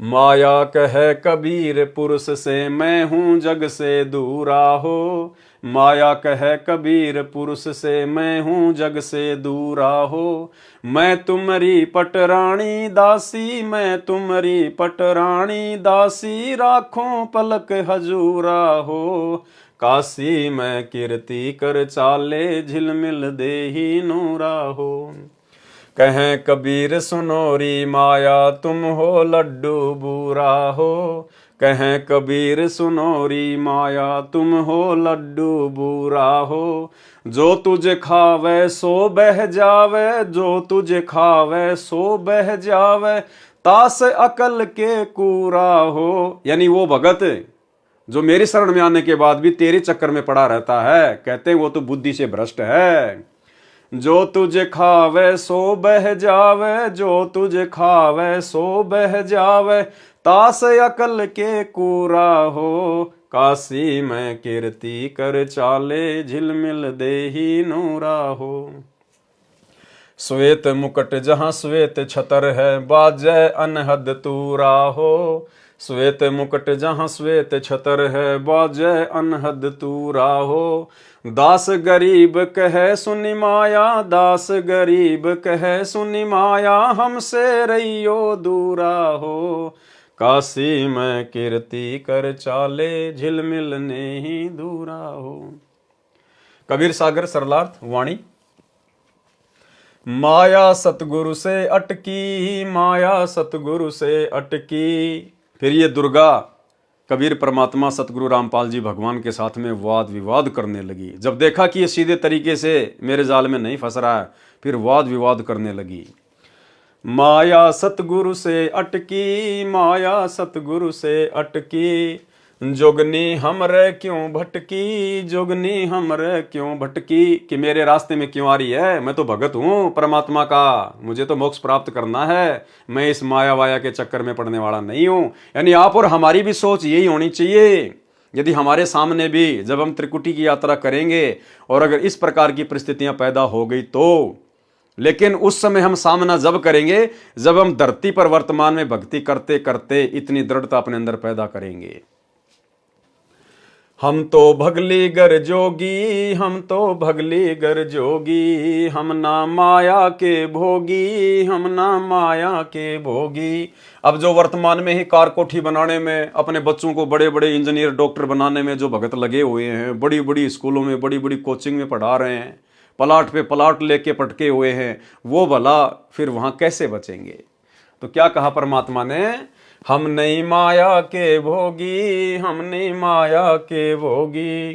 माया कहे कबीर पुरुष से मैं हूँ जग से दूरा हो। माया कहे कबीर पुरुष से मैं हूँ जग से दूरा हो। मैं तुम्हारी पटरानी दासी, मैं तुम्हारी पटरानी दासी, राखों पलक हजूरा हो। काशी में कीर्ति कर चाले, झिलमिल देही नूरा हो। कहें कबीर सुनोरी माया, तुम हो लड्डू बूरा हो। कहें कबीर सुनोरी माया, तुम हो लड्डू बूरा हो। जो तुझे खावे सो बह जावे, जो तुझे खावे सो बह जावे, तास अकल के कूरा हो। यानी वो भगत जो मेरी शरण में आने के बाद भी तेरे चक्कर में पड़ा रहता है, कहते हैं वो तो बुद्धि से भ्रष्ट है। जो तुझे खावे सो बह जावे, जो तुझे खावे सो बह जावे, तास अकल के कूरा हो। काशी में कीर्ति कर चाले, झिलमिल देही नूरा हो। श्वेत मुकुट जहाँ श्वेत छतर है, बाजै अनहद तूरा हो। श्वेत मुकुट जहाँ श्वेत छतर है, बाजै अनहद तूरा हो। दास गरीब कहे सुनि माया, दास गरीब कहे सुनि माया, हमसे रहियो दूरा हो। काशी में कीर्ति कर चाले, झिलमिल नेही दूरा हो। कबीर सागर सरलार्थ वाणी। माया सतगुरु से अटकी, माया सतगुरु से अटकी। फिर ये दुर्गा कबीर परमात्मा सतगुरु रामपाल जी भगवान के साथ में वाद विवाद करने लगी। जब देखा कि ये सीधे तरीके से मेरे जाल में नहीं फंस रहा है, फिर वाद विवाद करने लगी। माया सतगुरु से अटकी, माया सतगुरु से अटकी, जोगनी हमरे क्यों भटकी, जोगनी हमरे क्यों भटकी। कि मेरे रास्ते में क्यों आ रही है, मैं तो भगत हूँ परमात्मा का, मुझे तो मोक्ष प्राप्त करना है, मैं इस माया वाया के चक्कर में पड़ने वाला नहीं हूँ। यानी आप और हमारी भी सोच यही होनी चाहिए। यदि हमारे सामने भी जब हम त्रिकुटी की यात्रा करेंगे और अगर इस प्रकार की परिस्थितियां पैदा हो गई तो, लेकिन उस समय हम सामना जब करेंगे जब हम धरती पर वर्तमान में भक्ति करते करते इतनी दृढ़ता अपने अंदर पैदा करेंगे। हम तो भगली गर जोगी, हम तो भगली गर जोगी, हम ना माया के भोगी, हम ना माया के भोगी। अब जो वर्तमान में ही कार कोठी बनाने में, अपने बच्चों को बड़े बड़े इंजीनियर डॉक्टर बनाने में जो भगत लगे हुए हैं, बड़ी बड़ी स्कूलों में बड़ी बड़ी कोचिंग में पढ़ा रहे हैं, प्लाट पे प्लाट लेके पटके हुए हैं, वो भला फिर वहां कैसे बचेंगे। तो क्या कहा परमात्मा ने, हम नहीं माया के भोगी, हम नहीं माया के भोगी।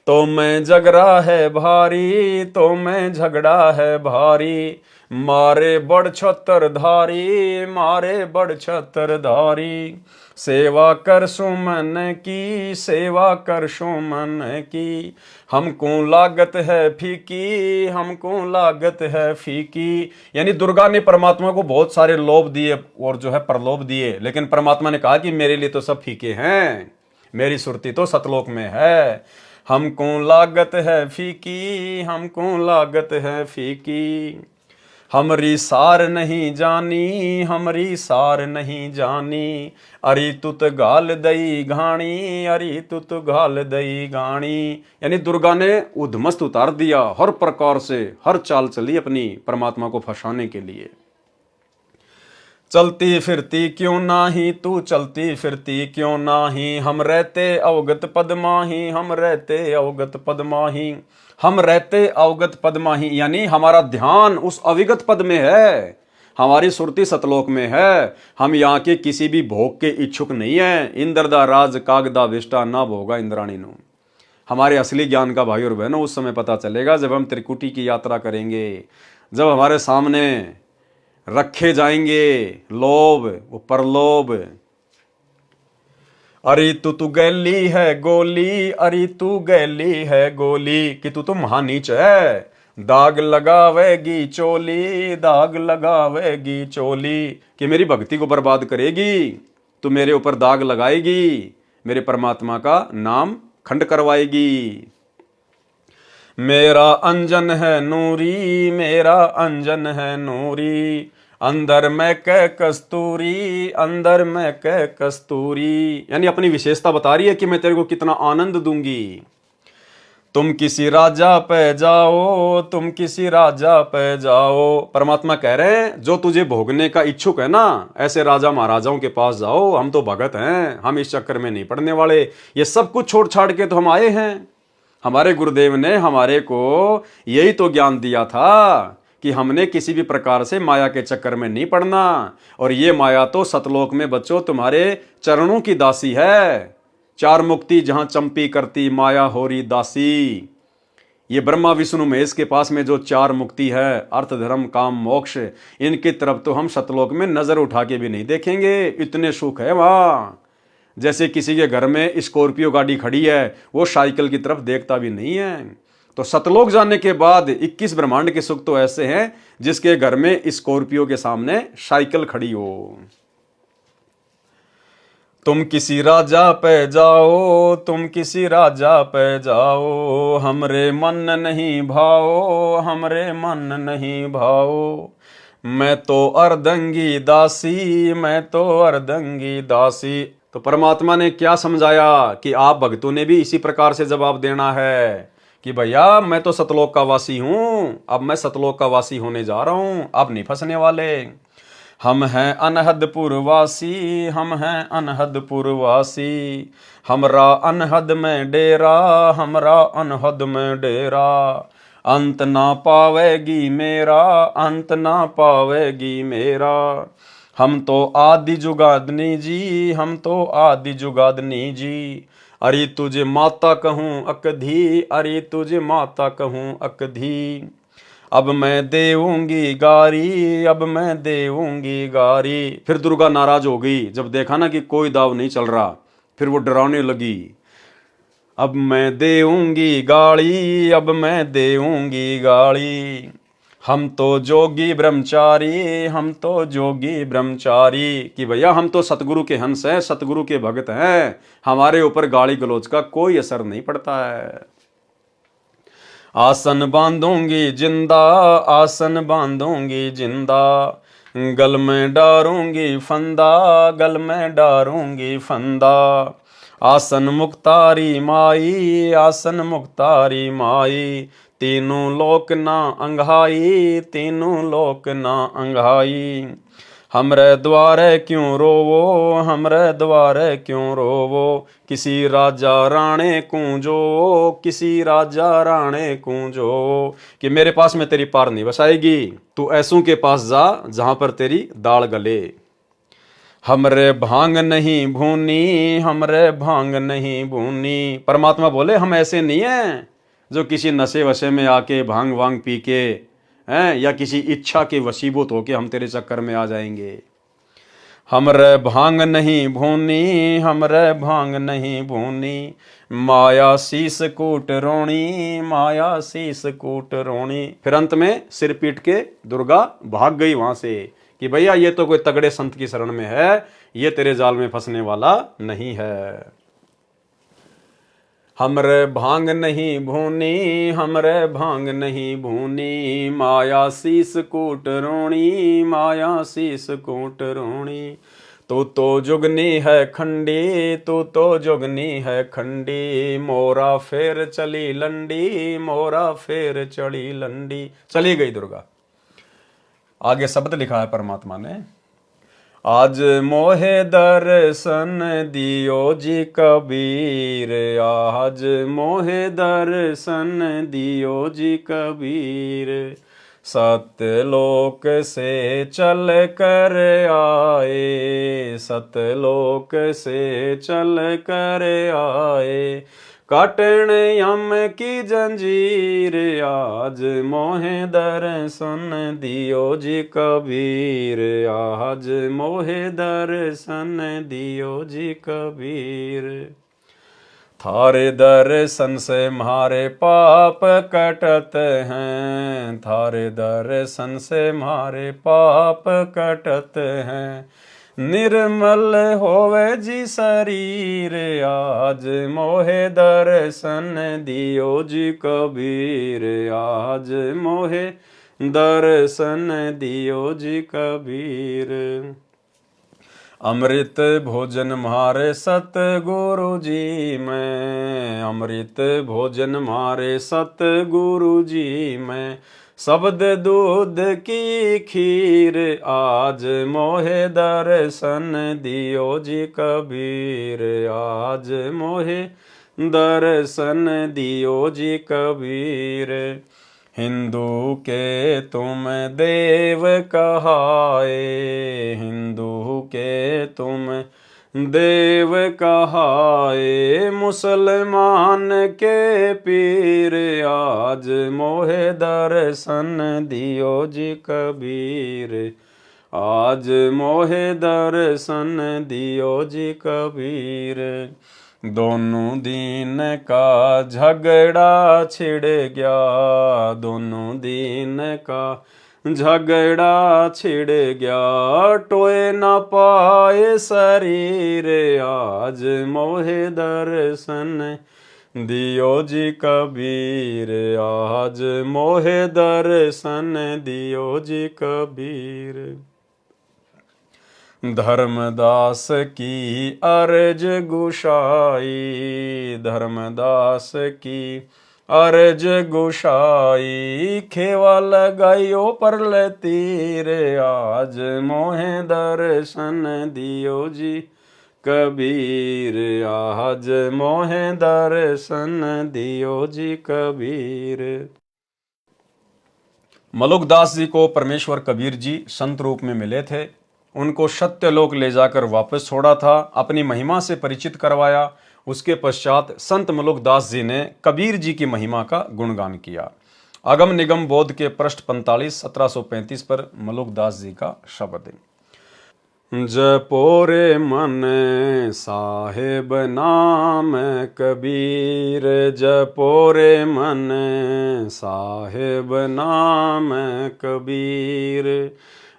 तो मैं झगड़ा है भारी, तो मैं झगड़ा है भारी, मारे बड़ छतर धारी, मारे बड़ छतर धारी। सेवा कर सुमन की, सेवा कर सुमन की, हमको लागत है फीकी, हमको लागत है फीकी। यानी दुर्गा ने परमात्मा को बहुत सारे लोभ दिए और जो है प्रलोभ दिए, लेकिन परमात्मा ने कहा कि मेरे लिए तो सब फीके हैं, मेरी सुरती तो सतलोक में है। हमको लागत है फीकी, हमको लागत है फीकी। हमरी सार नहीं जानी, हमरी सार नहीं जानी, अरे तुत गाल दई घाणी, अरे तुत गाल दई घाणी। यानी दुर्गा ने उद्मस्त उतार दिया, हर प्रकार से हर चाल चली अपनी परमात्मा को फंसाने के लिए। चलती फिरती क्यों नाही तू, चलती फिरती क्यों नाही, हम रहते अवगत पद माही, हम रहते अवगत पद माही। हम रहते अवगत पद माही यानी हमारा ध्यान उस अविगत पद में है, हमारी सुरती सतलोक में है। हम यहाँ के किसी भी भोग के इच्छुक नहीं है। इंद्रदा राज कागदा विष्टा ना भोगा इंद्राणी नु। हमारे असली ज्ञान का भाई और बहनों उस समय पता चलेगा जब हम त्रिकुटी की यात्रा करेंगे, जब हमारे सामने रखे जाएंगे लोभ वो परलोभ। अरे तू गैली है गोली, अरे तू गैली है गोली, कि तू तो महानीच है, दाग लगावेगी चोली, दाग लगावेगी चोली। कि मेरी भक्ति को बर्बाद करेगी, तू मेरे ऊपर दाग लगाएगी, मेरे परमात्मा का नाम खंड करवाएगी। मेरा अंजन है नूरी, मेरा अंजन है नूरी, अंदर में कह कस्तूरी, अंदर में कह कस्तूरी, यानी अपनी विशेषता बता रही है कि मैं तेरे को कितना आनंद दूंगी। तुम किसी राजा पे जाओ, तुम किसी राजा पे जाओ, परमात्मा कह रहे हैं जो तुझे भोगने का इच्छुक है ना, ऐसे राजा महाराजाओं के पास जाओ, हम तो भगत हैं, हम इस चक्कर में नहीं पड़ने वाले, ये सब कुछ छोड़ छाड़ के तो हम आए हैं। हमारे गुरुदेव ने हमारे को यही तो ज्ञान दिया था कि हमने किसी भी प्रकार से माया के चक्कर में नहीं पड़ना, और ये माया तो सतलोक में बच्चों तुम्हारे चरणों की दासी है। चार मुक्ति जहां चंपी करती माया होरी दासी, ये ब्रह्मा विष्णु महेश के पास में जो चार मुक्ति है, अर्थ धर्म काम मोक्ष, इनकी तरफ तो हम सतलोक में नजर उठा के भी नहीं देखेंगे, इतने सुख है वहां। जैसे किसी के घर में स्कॉर्पियो गाड़ी खड़ी है, वो साइकिल की तरफ देखता भी नहीं है। तो सतलोक जाने के बाद 21 ब्रह्मांड के सुख तो ऐसे हैं जिसके घर में स्कॉर्पियो के सामने साइकिल खड़ी हो। तुम किसी राजा पे जाओ, तुम किसी राजा पे जाओ, हमरे मन नहीं भाओ, हमरे मन नहीं भाओ, मैं तो अर्धंगी दासी, मैं तो अर्धंगी दासी। तो परमात्मा ने क्या समझाया कि आप भक्तों ने भी इसी प्रकार से जवाब देना है कि भैया मैं तो सतलोक का वासी हूं, अब मैं सतलोक का वासी होने जा रहा हूं, अब नहीं फंसने वाले। हम हैं अनहदपुर वासी, हम हैं अनहदपुर वासी, हमरा अनहद में डेरा, हमरा अनहद में डेरा, अंत ना पावेगी मेरा, अंत ना पावेगी मेरा, हम तो आदि जुगादनी जी, हम तो आदि जुगादनी जी, अरे तुझे माता कहूँ अकधी, अरे तुझे माता कहूँ अकधी, अब मैं देऊंगी गारी, अब मैं देऊंगी गारी। फिर दुर्गा नाराज हो गई जब देखा ना कि कोई दाव नहीं चल रहा, फिर वो डराने लगी, अब मैं देऊंगी गाड़ी, अब मैं देऊंगी गाड़ी, हम तो जोगी ब्रह्मचारी, हम तो जोगी ब्रह्मचारी, कि भैया हम तो सतगुरु के हंस हैं, सतगुरु के भक्त हैं, हमारे ऊपर गाली गलौज का कोई असर नहीं पड़ता है। आसन बांधूंगी जिंदा, आसन बांधूंगी जिंदा, गल में डारूंगी फंदा, गल में डारूंगी फंदा, आसन मुक्तारी माई, आसन मुक्तारी माई, तीनों लोक ना अंघाई, तीनों लोक ना अंघाई, हमरे द्वारे क्यों रोवो, हमरे द्वारे क्यों रोवो, किसी राजा राणे कूंजो, किसी राजा राणे कूंजो, कि मेरे पास में तेरी पार नहीं बसाएगी, तू ऐसों के पास जा जहां पर तेरी दाल गले। हमरे भांग नहीं भूनी, हमरे भांग नहीं भूनी, परमात्मा बोले हम ऐसे नहीं हैं जो किसी नशे वशे में आके भांग वांग पी के हैं, या किसी इच्छा के वशीभूत होके हम तेरे चक्कर में आ जाएंगे। हमरे भांग नहीं भूनी, हमरे भांग नहीं भूनी, माया शीस कूट रोणी, माया शीस कूट रोणी। फिर अंत में सिर पीट के दुर्गा भाग गई वहां से कि भैया ये तो कोई तगड़े संत की शरण में है, ये तेरे जाल में फंसने वाला नहीं है। हमरे भांग नहीं भूनी, हमरे भांग नहीं भूनी, माया शीस कूट रोणी, माया शीस कूट रोणी, तू तो जुगनी है खंडी, तू तो जुगनी है खंडी, मोरा फेर चली लंडी, मोरा फेर चली लंडी। चली गई दुर्गा। आगे शब्द लिखा है परमात्मा ने, आज मोहे दर्शन दियो जी कबीर, आज मोहे दर्शन दियो जी कबीर, सतलोक से चल कर आए, सतलोक से चल कर आए, काटन यम की जंजीर, आज मोहे दर्शन दियो जी कबीर, आज मोहे दर्शन दियो जी कबीर, थारे दर्शन से मारे पाप कटत हैं, थारे दर्शन से मारे पाप कटत हैं, निर्मल होवे जी शरीर, आज मोहे दर्शन दियो जी कबीर, आज मोहे दर्शन दियो जी कबीर। अमृत भोजन मारे सतगुरु जी मैं, अमृत भोजन मारे सतगुरु जी मैं, शब्द दूध की खीर आज मोहे दर्शन दियो जी कबीर, आज मोहे दर्शन दियो जी कबीर। हिंदू के तुम देव कहाए, हिंदू के तुम देव कहाए, मुसलमान के पीर आज मोहे दर्शन दियो जी कबीर, आज मोहे दर्शन दियो जी कबीर। दोनों दिन का झगड़ा छिड़ गया, दोनों दिन का झगड़ा छिड़ गया, टोए न पाए शरीर आज मोहे दर्शन दियो जी कबीर, आज मोहे दर्शन दियो जी कबीर। धर्मदास की अर्ज गुशाई, धर्मदास की अर्ज गुशाई, खेवा लगाइयो पर तीर आज मोहे दर्शन दियो जी कबीर, आज मोहे दर्शन दियो जी कबीर। मलुकदास जी को परमेश्वर कबीर जी संत रूप में मिले थे। उनको सत्यलोक ले जाकर वापस छोड़ा था, अपनी महिमा से परिचित करवाया। उसके पश्चात संत मलुकदास जी ने कबीर जी की महिमा का गुणगान किया। अगम निगम बोध के पृष्ठ 45 1735 पर मलुकदास जी का शब्द है। जपोरे मन साहेब नाम कबीर, जपोरे मन साहेब नाम कबीर,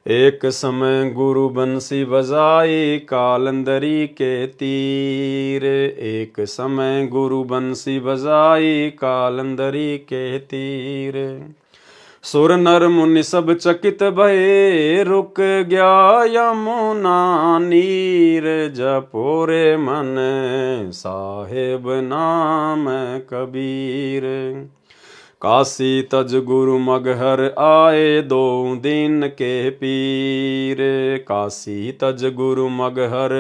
एक समय गुरु बंसी बजाई कालंदरी के तीर, एक समय गुरु बंसी बजाई कालंदरी के तीर, सुर नर मुनि सब चकित भये, रुक गया यमुना नीर, जपोरे मन साहेब नाम कबीर, काशी तज गुरु मगहर आए दो दिन के पीर, काशी तज गुरु मगहर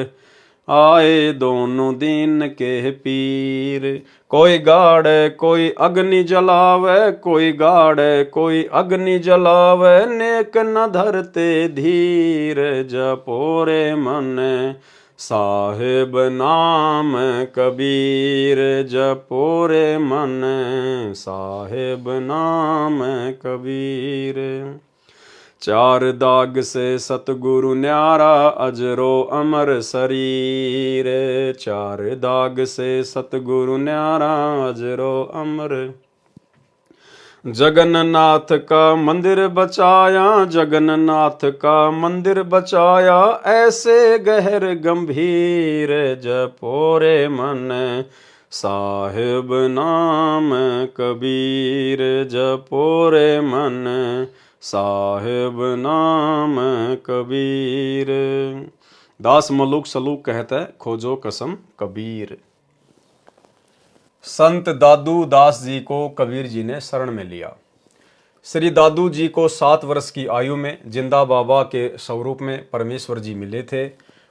आए दोनों दिन के पीर, कोई गाड़े कोई अग्नि जलावे, कोई गाड़े कोई अग्नि जलावे, नेक न धरते धीर, जपोरे मन साहेब नाम कबीर, जपोरे मन साहेब नाम कबीर। चार दाग से सतगुरु न्यारा अजरो अमर शरीर, चार दाग से सतगुरु न्यारा अजरो अमर। जगन्नाथ का मंदिर बचाया, जगन्नाथ का मंदिर बचाया, ऐसे गहर गंभीर, जपोरे मन साहिब नाम कबीर, जपोरे मन साहिब नाम कबीर। दास मलुक सलूक कहता है, खोजो कसम कबीर। संत दादू दास जी को कबीर जी ने शरण में लिया। श्री दादू जी को 7 वर्ष की आयु में जिंदा बाबा के स्वरूप में परमेश्वर जी मिले थे।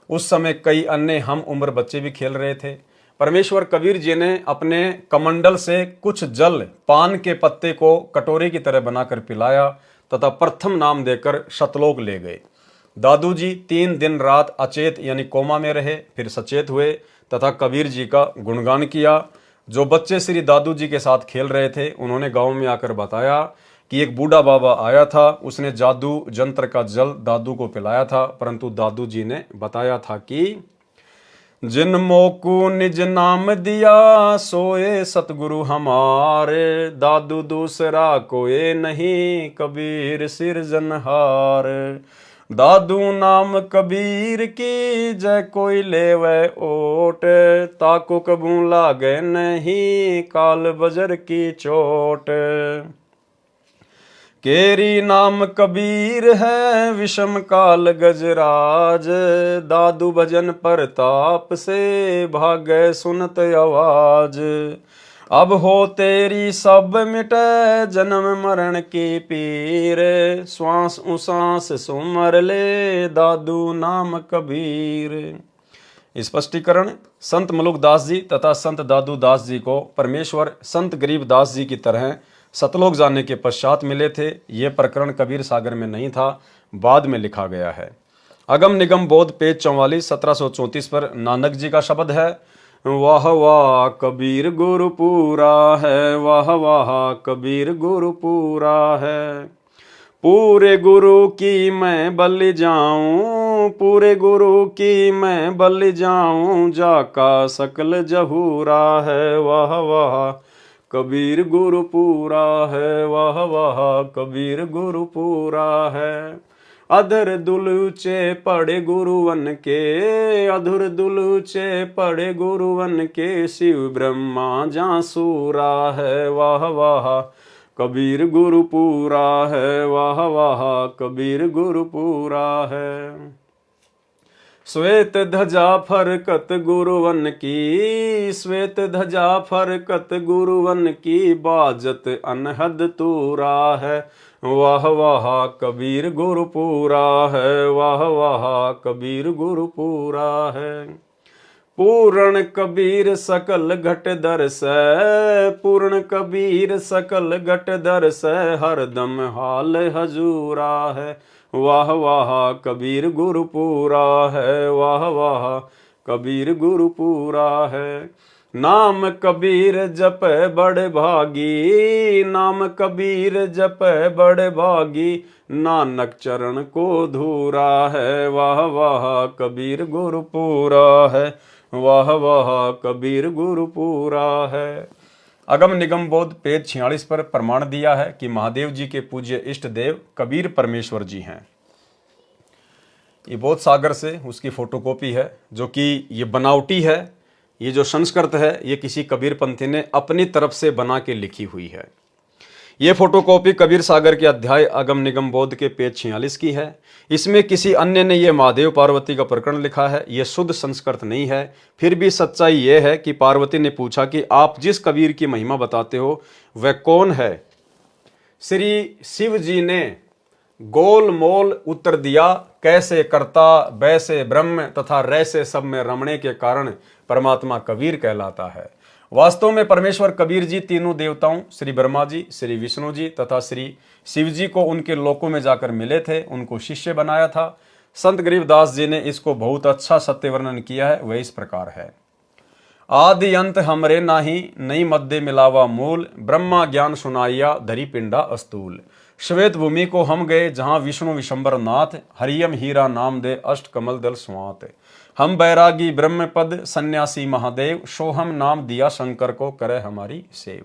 उस समय कई अन्य हम उम्र बच्चे भी खेल रहे थे। परमेश्वर कबीर जी ने अपने कमंडल से कुछ जल पान के पत्ते को कटोरे की तरह बनाकर पिलाया तथा प्रथम नाम देकर सतलोक ले गए। दादू जी 3 दिन रात अचेत यानी कोमा में रहे, फिर सचेत हुए तथा कबीर जी का गुणगान किया। जो बच्चे श्री दादू जी के साथ खेल रहे थे उन्होंने गांव में आकर बताया कि एक बूढ़ा बाबा आया था, उसने जादू जंत्र का जल दादू को पिलाया था, परंतु दादू जी ने बताया था कि जिन मोकू निज नाम दिया सोए सतगुरु हमारे, दादू दूसरा कोई नहीं कबीर सिरजनहार। दादू नाम कबीर की जय कोई लेवे ओट, ताको कबू लागे नहीं काल बजर की चोट। केरी नाम कबीर है विषम काल गजराज, दादू भजन परताप से भागै सुनत आवाज। अब हो तेरी सब मिटे जन्म मरण की पीर, श्वास उसास सुमर ले दादू नाम कबीर। स्पष्टीकरण, संत मलुकदास जी तथा संत दादू दास जी को परमेश्वर संत गरीबदास जी की तरह सतलोक जाने के पश्चात मिले थे। ये प्रकरण कबीर सागर में नहीं था, बाद में लिखा गया है। अगम निगम बोध पेज 44 1734 पर नानक जी का शब्द है, वाह वाह कबीर गुरु पूरा है, वाह वाह कबीर गुरु पूरा है। पूरे गुरु की मैं बलि जाऊं, पूरे गुरु की मैं बलि जाऊं, जाका सकल जहूरा है, वाह वाह कबीर गुरु पूरा है, वाह वाह कबीर गुरु पूरा है। अधर दुलूचे पड़े गुरुवन के, अधुर दुलूचे पड़े गुरुवन के, शिव ब्रह्मा जासूरा है, वाह वाह कबीर गुरु पूरा है, वाह वाह कबीर गुरु पूरा है। श्वेत ध्वजा फरकत गुरुवन की, श्वेत ध्वजा फरकत गुरुवन की, बाजत अनहद तूरा है, वाह वाह कबीर गुरु पूरा है, वाह वाह कबीर गुरु पूरा है। पूर्ण कबीर सकल घट दर्श, पूर्ण कबीर सकल घट दर्श, हरदम हाल हजूरा है, वाह वाह कबीर गुरु पूरा है, वाह वाह कबीर गुरु पूरा है। नाम कबीर जप बड़े भागी, नाम कबीर जप बड़े भागी, नानक चरण को धूरा है, वाह वाह कबीर गुरु पूरा है, वाह वाह कबीर गुरु पूरा है। अगम निगम बोध पेज 46 पर प्रमाण दिया है कि महादेव जी के पूज्य इष्ट देव कबीर परमेश्वर जी हैं। ये बोध सागर से उसकी फोटोकॉपी है, जो कि ये बनावटी है। ये जो संस्कृत है ये किसी कबीर पंथी ने अपनी तरफ से बना के लिखी हुई है। ये फोटोकॉपी कबीर सागर के अध्याय अगम निगम बोध के पेज 46 की है। इसमें किसी अन्य ने यह महादेव पार्वती का प्रकरण लिखा है। यह शुद्ध संस्कृत नहीं है। फिर भी सच्चाई यह है कि पार्वती ने पूछा कि आप जिस कबीर की महिमा बताते हो वह कौन है। श्री शिव जी ने गोल मोल उत्तर दिया, कैसे कर्ता वैसे ब्रह्म तथा रैसे सब में रमणे के कारण परमात्मा कबीर कहलाता है। वास्तव में परमेश्वर कबीर जी तीनों देवताओं श्री ब्रह्मा जी, श्री विष्णु जी तथा श्री शिव जी को उनके लोकों में जाकर मिले थे, उनको शिष्य बनाया था। संत गरीबदास जी ने इसको बहुत अच्छा सत्य वर्णन किया है। वह इस प्रकार है, आदि अंत हमरे नाही, नई मध्य मिलावा मूल, ब्रह्मा ज्ञान सुनाइया धरी पिंडा अस्तूल। श्वेत भूमि को हम गए जहां विष्णु विशंबर नाथ, हरियम हीरा नाम दे अष्ट कमल दल स्वात। हम बैरागी ब्रह्म पद सन्यासी महादेव, सोहम नाम दिया शंकर को करे हमारी सेव।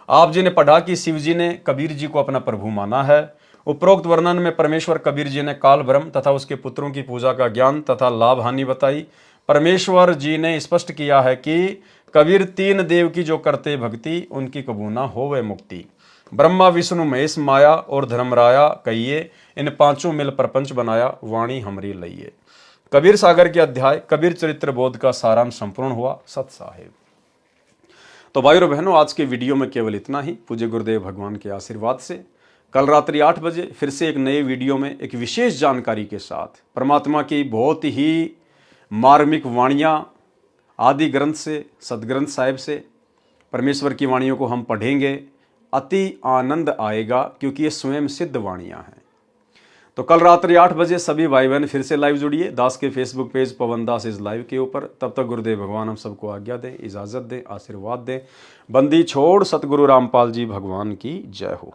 आप जी ने पढ़ा कि शिव जी ने कबीर जी को अपना प्रभु माना है। उपरोक्त वर्णन में परमेश्वर कबीर जी ने काल ब्रह्म तथा उसके पुत्रों की पूजा का ज्ञान तथा लाभ हानि बताई। परमेश्वर जी ने स्पष्ट किया है कि कबीर तीन देव की जो करते भक्ति, उनकी कबूना होवे मुक्ति। ब्रह्मा विष्णु महेश माया और धर्मराया कहिए, इन पांचों मिल प्रपंच बनाया, वाणी हमरी लइए। कबीर सागर के अध्याय कबीर चरित्र बोध का सारांश संपूर्ण हुआ। सत साहिब। तो भाइयों और बहनों, आज के वीडियो में केवल इतना ही। पूज्य गुरुदेव भगवान के आशीर्वाद से कल रात्रि 8 बजे फिर से एक नए वीडियो में एक विशेष जानकारी के साथ परमात्मा की बहुत ही मार्मिक वाणियाँ आदि ग्रंथ से, सदग्रंथ साहिब से परमेश्वर की वाणियों को हम पढ़ेंगे। अति आनंद आएगा क्योंकि ये स्वयं सिद्ध वाणियाँ हैं। तो कल रात्रि 8 बजे सभी भाई बहन फिर से लाइव जुड़िए दास के फेसबुक पेज पवन दास इस लाइव के ऊपर। तब तक गुरुदेव भगवान हम सबको आज्ञा दें, इजाज़त दें, आशीर्वाद दें। बंदी छोड़ सतगुरु रामपाल जी भगवान की जय हो।